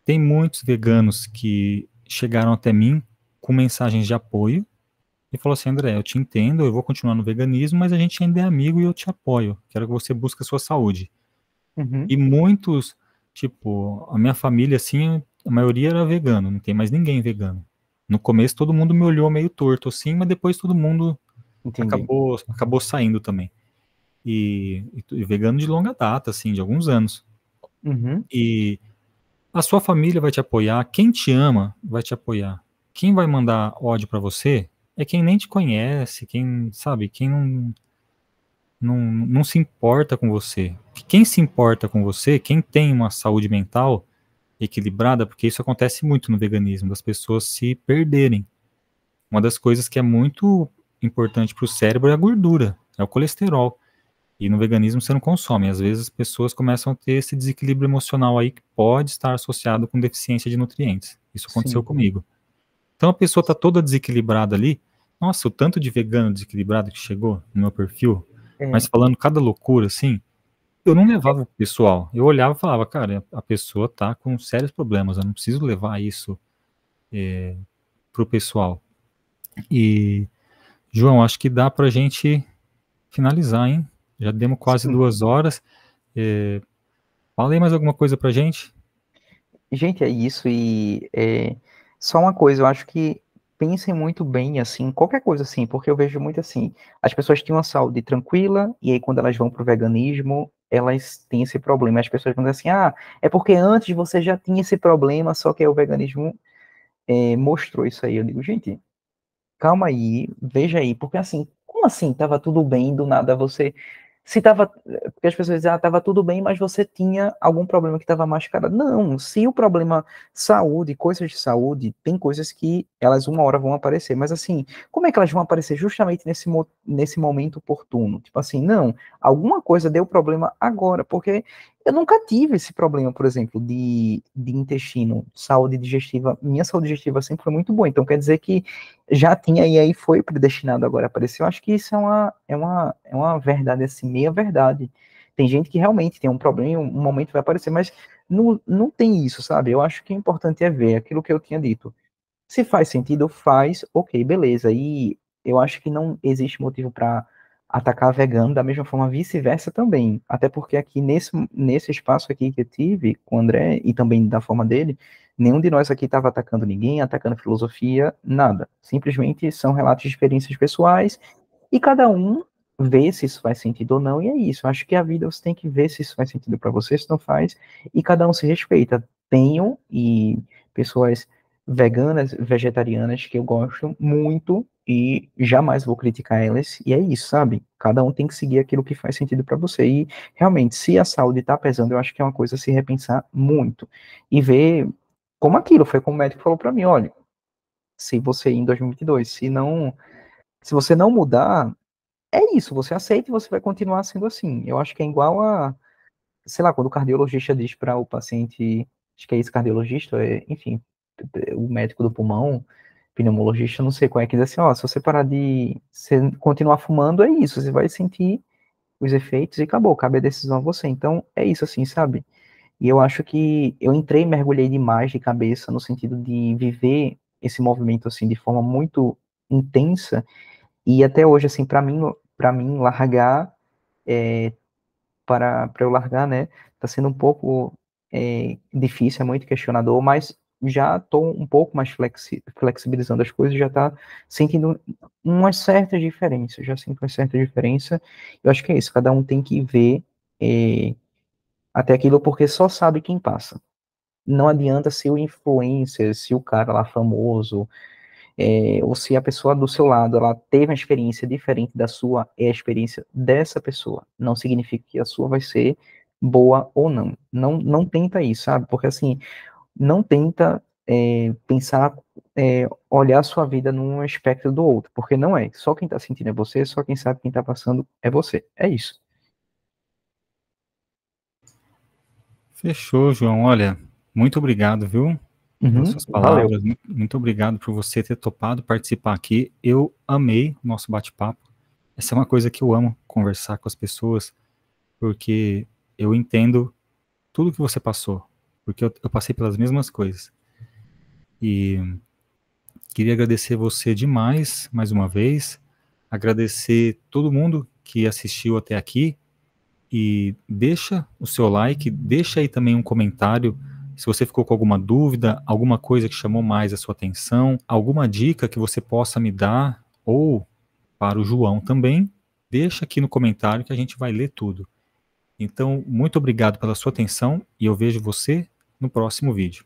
A: Tem muitos veganos que chegaram até mim com mensagens de apoio e falou assim, André, eu te entendo, eu vou continuar no veganismo, mas a gente ainda é amigo e eu te apoio. Quero que você busque a sua saúde.
B: Uhum.
A: E muitos, tipo, a minha família, assim, a maioria era vegano, não tem mais ninguém vegano. No começo todo mundo me olhou meio torto, assim, mas depois todo mundo
B: Entendi.
A: acabou saindo também. E vegano de longa data, assim, de alguns anos.
B: Uhum.
A: E a sua família vai te apoiar, quem te ama vai te apoiar. Quem vai mandar ódio pra você é quem nem te conhece, quem, sabe, quem não se importa com você. Quem se importa com você, quem tem uma saúde mental equilibrada, porque isso acontece muito no veganismo, das pessoas se perderem. Uma das coisas que é muito importante para o cérebro é a gordura, é o colesterol. E no veganismo você não consome. Às vezes as pessoas começam a ter esse desequilíbrio emocional aí que pode estar associado com deficiência de nutrientes. Isso aconteceu
B: Sim.
A: comigo. Então a pessoa está toda desequilibrada ali. Nossa, o tanto de vegano desequilibrado que chegou no meu perfil,
B: É,
A: mas falando cada loucura assim, eu não levava pro pessoal. Eu olhava e falava, cara, a pessoa tá com sérios problemas, eu não preciso levar isso pro pessoal. E, João, acho que dá pra gente finalizar, hein? Já demos quase
B: sim.
A: 2 horas. É, fala aí mais alguma coisa pra gente?
B: Gente, é isso. E só uma coisa, eu acho que pensem muito bem, assim, qualquer coisa assim, porque eu vejo muito assim, as pessoas têm uma saúde tranquila, e aí quando elas vão pro veganismo, elas têm esse problema. As pessoas vão dizer assim, ah, é porque antes você já tinha esse problema, só que aí o veganismo mostrou isso aí. Eu digo, gente, calma aí, veja aí, porque assim, como assim tava tudo bem, do nada você. Se tava. Porque as pessoas dizem, ah, tava tudo bem, mas você tinha algum problema que estava mascarado. Não, se o problema saúde, coisas de saúde, tem coisas que elas uma hora vão aparecer, mas assim, como é que elas vão aparecer justamente nesse momento oportuno? Tipo assim, não, alguma coisa deu problema agora, porque eu nunca tive esse problema, por exemplo, de intestino, saúde digestiva. Minha saúde digestiva sempre foi muito boa, então quer dizer que já tinha e aí foi predestinado agora a aparecer. Eu acho que isso é uma verdade assim, meia verdade. Tem gente que realmente tem um problema, um momento vai aparecer, mas não tem isso, sabe? Eu acho que o importante é ver aquilo que eu tinha dito. Se faz sentido, faz, ok, beleza. E eu acho que não existe motivo para atacar vegano, da mesma forma vice-versa também. Até porque aqui nesse espaço aqui que eu tive com o André, e também da forma dele, nenhum de nós aqui estava atacando ninguém, atacando filosofia, nada. Simplesmente são relatos de experiências pessoais e cada um vê se isso faz sentido ou não, e é isso. Eu acho que a vida você tem que ver se isso faz sentido para você, se não faz, e cada um se respeita. Tenho e pessoas veganas, vegetarianas que eu gosto muito e jamais vou criticar elas, e é isso, sabe? Cada um tem que seguir aquilo que faz sentido para você. E realmente, se a saúde está pesando, eu acho que é uma coisa a se repensar muito e ver como aquilo foi como o médico falou para mim, olha, se você em 2022, se você não mudar, é isso, você aceita e você vai continuar sendo assim. Eu acho que é igual a, sei lá, quando o cardiologista diz para o paciente, acho que é esse cardiologista, enfim, o médico do pulmão, pneumologista, não sei qual é, que diz assim, ó, se você parar de se continuar fumando, é isso, você vai sentir os efeitos e acabou, cabe a decisão a você. Então, é isso assim, sabe? E eu acho que eu entrei e mergulhei demais de cabeça no sentido de viver esse movimento assim de forma muito intensa e até hoje assim para mim largar para eu largar, né? Tá sendo um pouco difícil, é muito questionador, mas já estou um pouco mais flexibilizando as coisas, já está sentindo umas certas diferenças, já sinto uma certa diferença. Eu acho que é isso, cada um tem que ver até aquilo porque só sabe quem passa. Não adianta ser o influencer, se o cara lá famoso, ou se a pessoa do seu lado ela teve uma experiência diferente da sua, é a experiência dessa pessoa. Não significa que a sua vai ser boa ou não. Não tenta isso, sabe? Porque assim, não tenta pensar, olhar a sua vida num espectro do outro, porque não é. Só quem tá sentindo é você, só quem sabe quem tá passando é você. É isso.
A: Fechou, João. Olha, muito obrigado, viu, pelas
B: Uhum,
A: suas
B: valeu.
A: palavras. Muito obrigado por você ter topado participar aqui. Eu amei o nosso bate-papo. Essa é uma coisa que eu amo conversar com as pessoas, porque eu entendo tudo que você passou, porque eu passei pelas mesmas coisas. E queria agradecer você demais, mais uma vez, agradecer todo mundo que assistiu até aqui, e deixa o seu like, deixa aí também um comentário, se você ficou com alguma dúvida, alguma coisa que chamou mais a sua atenção, alguma dica que você possa me dar, ou para o João também, deixa aqui no comentário que a gente vai ler tudo. Então, muito obrigado pela sua atenção e eu vejo você no próximo vídeo.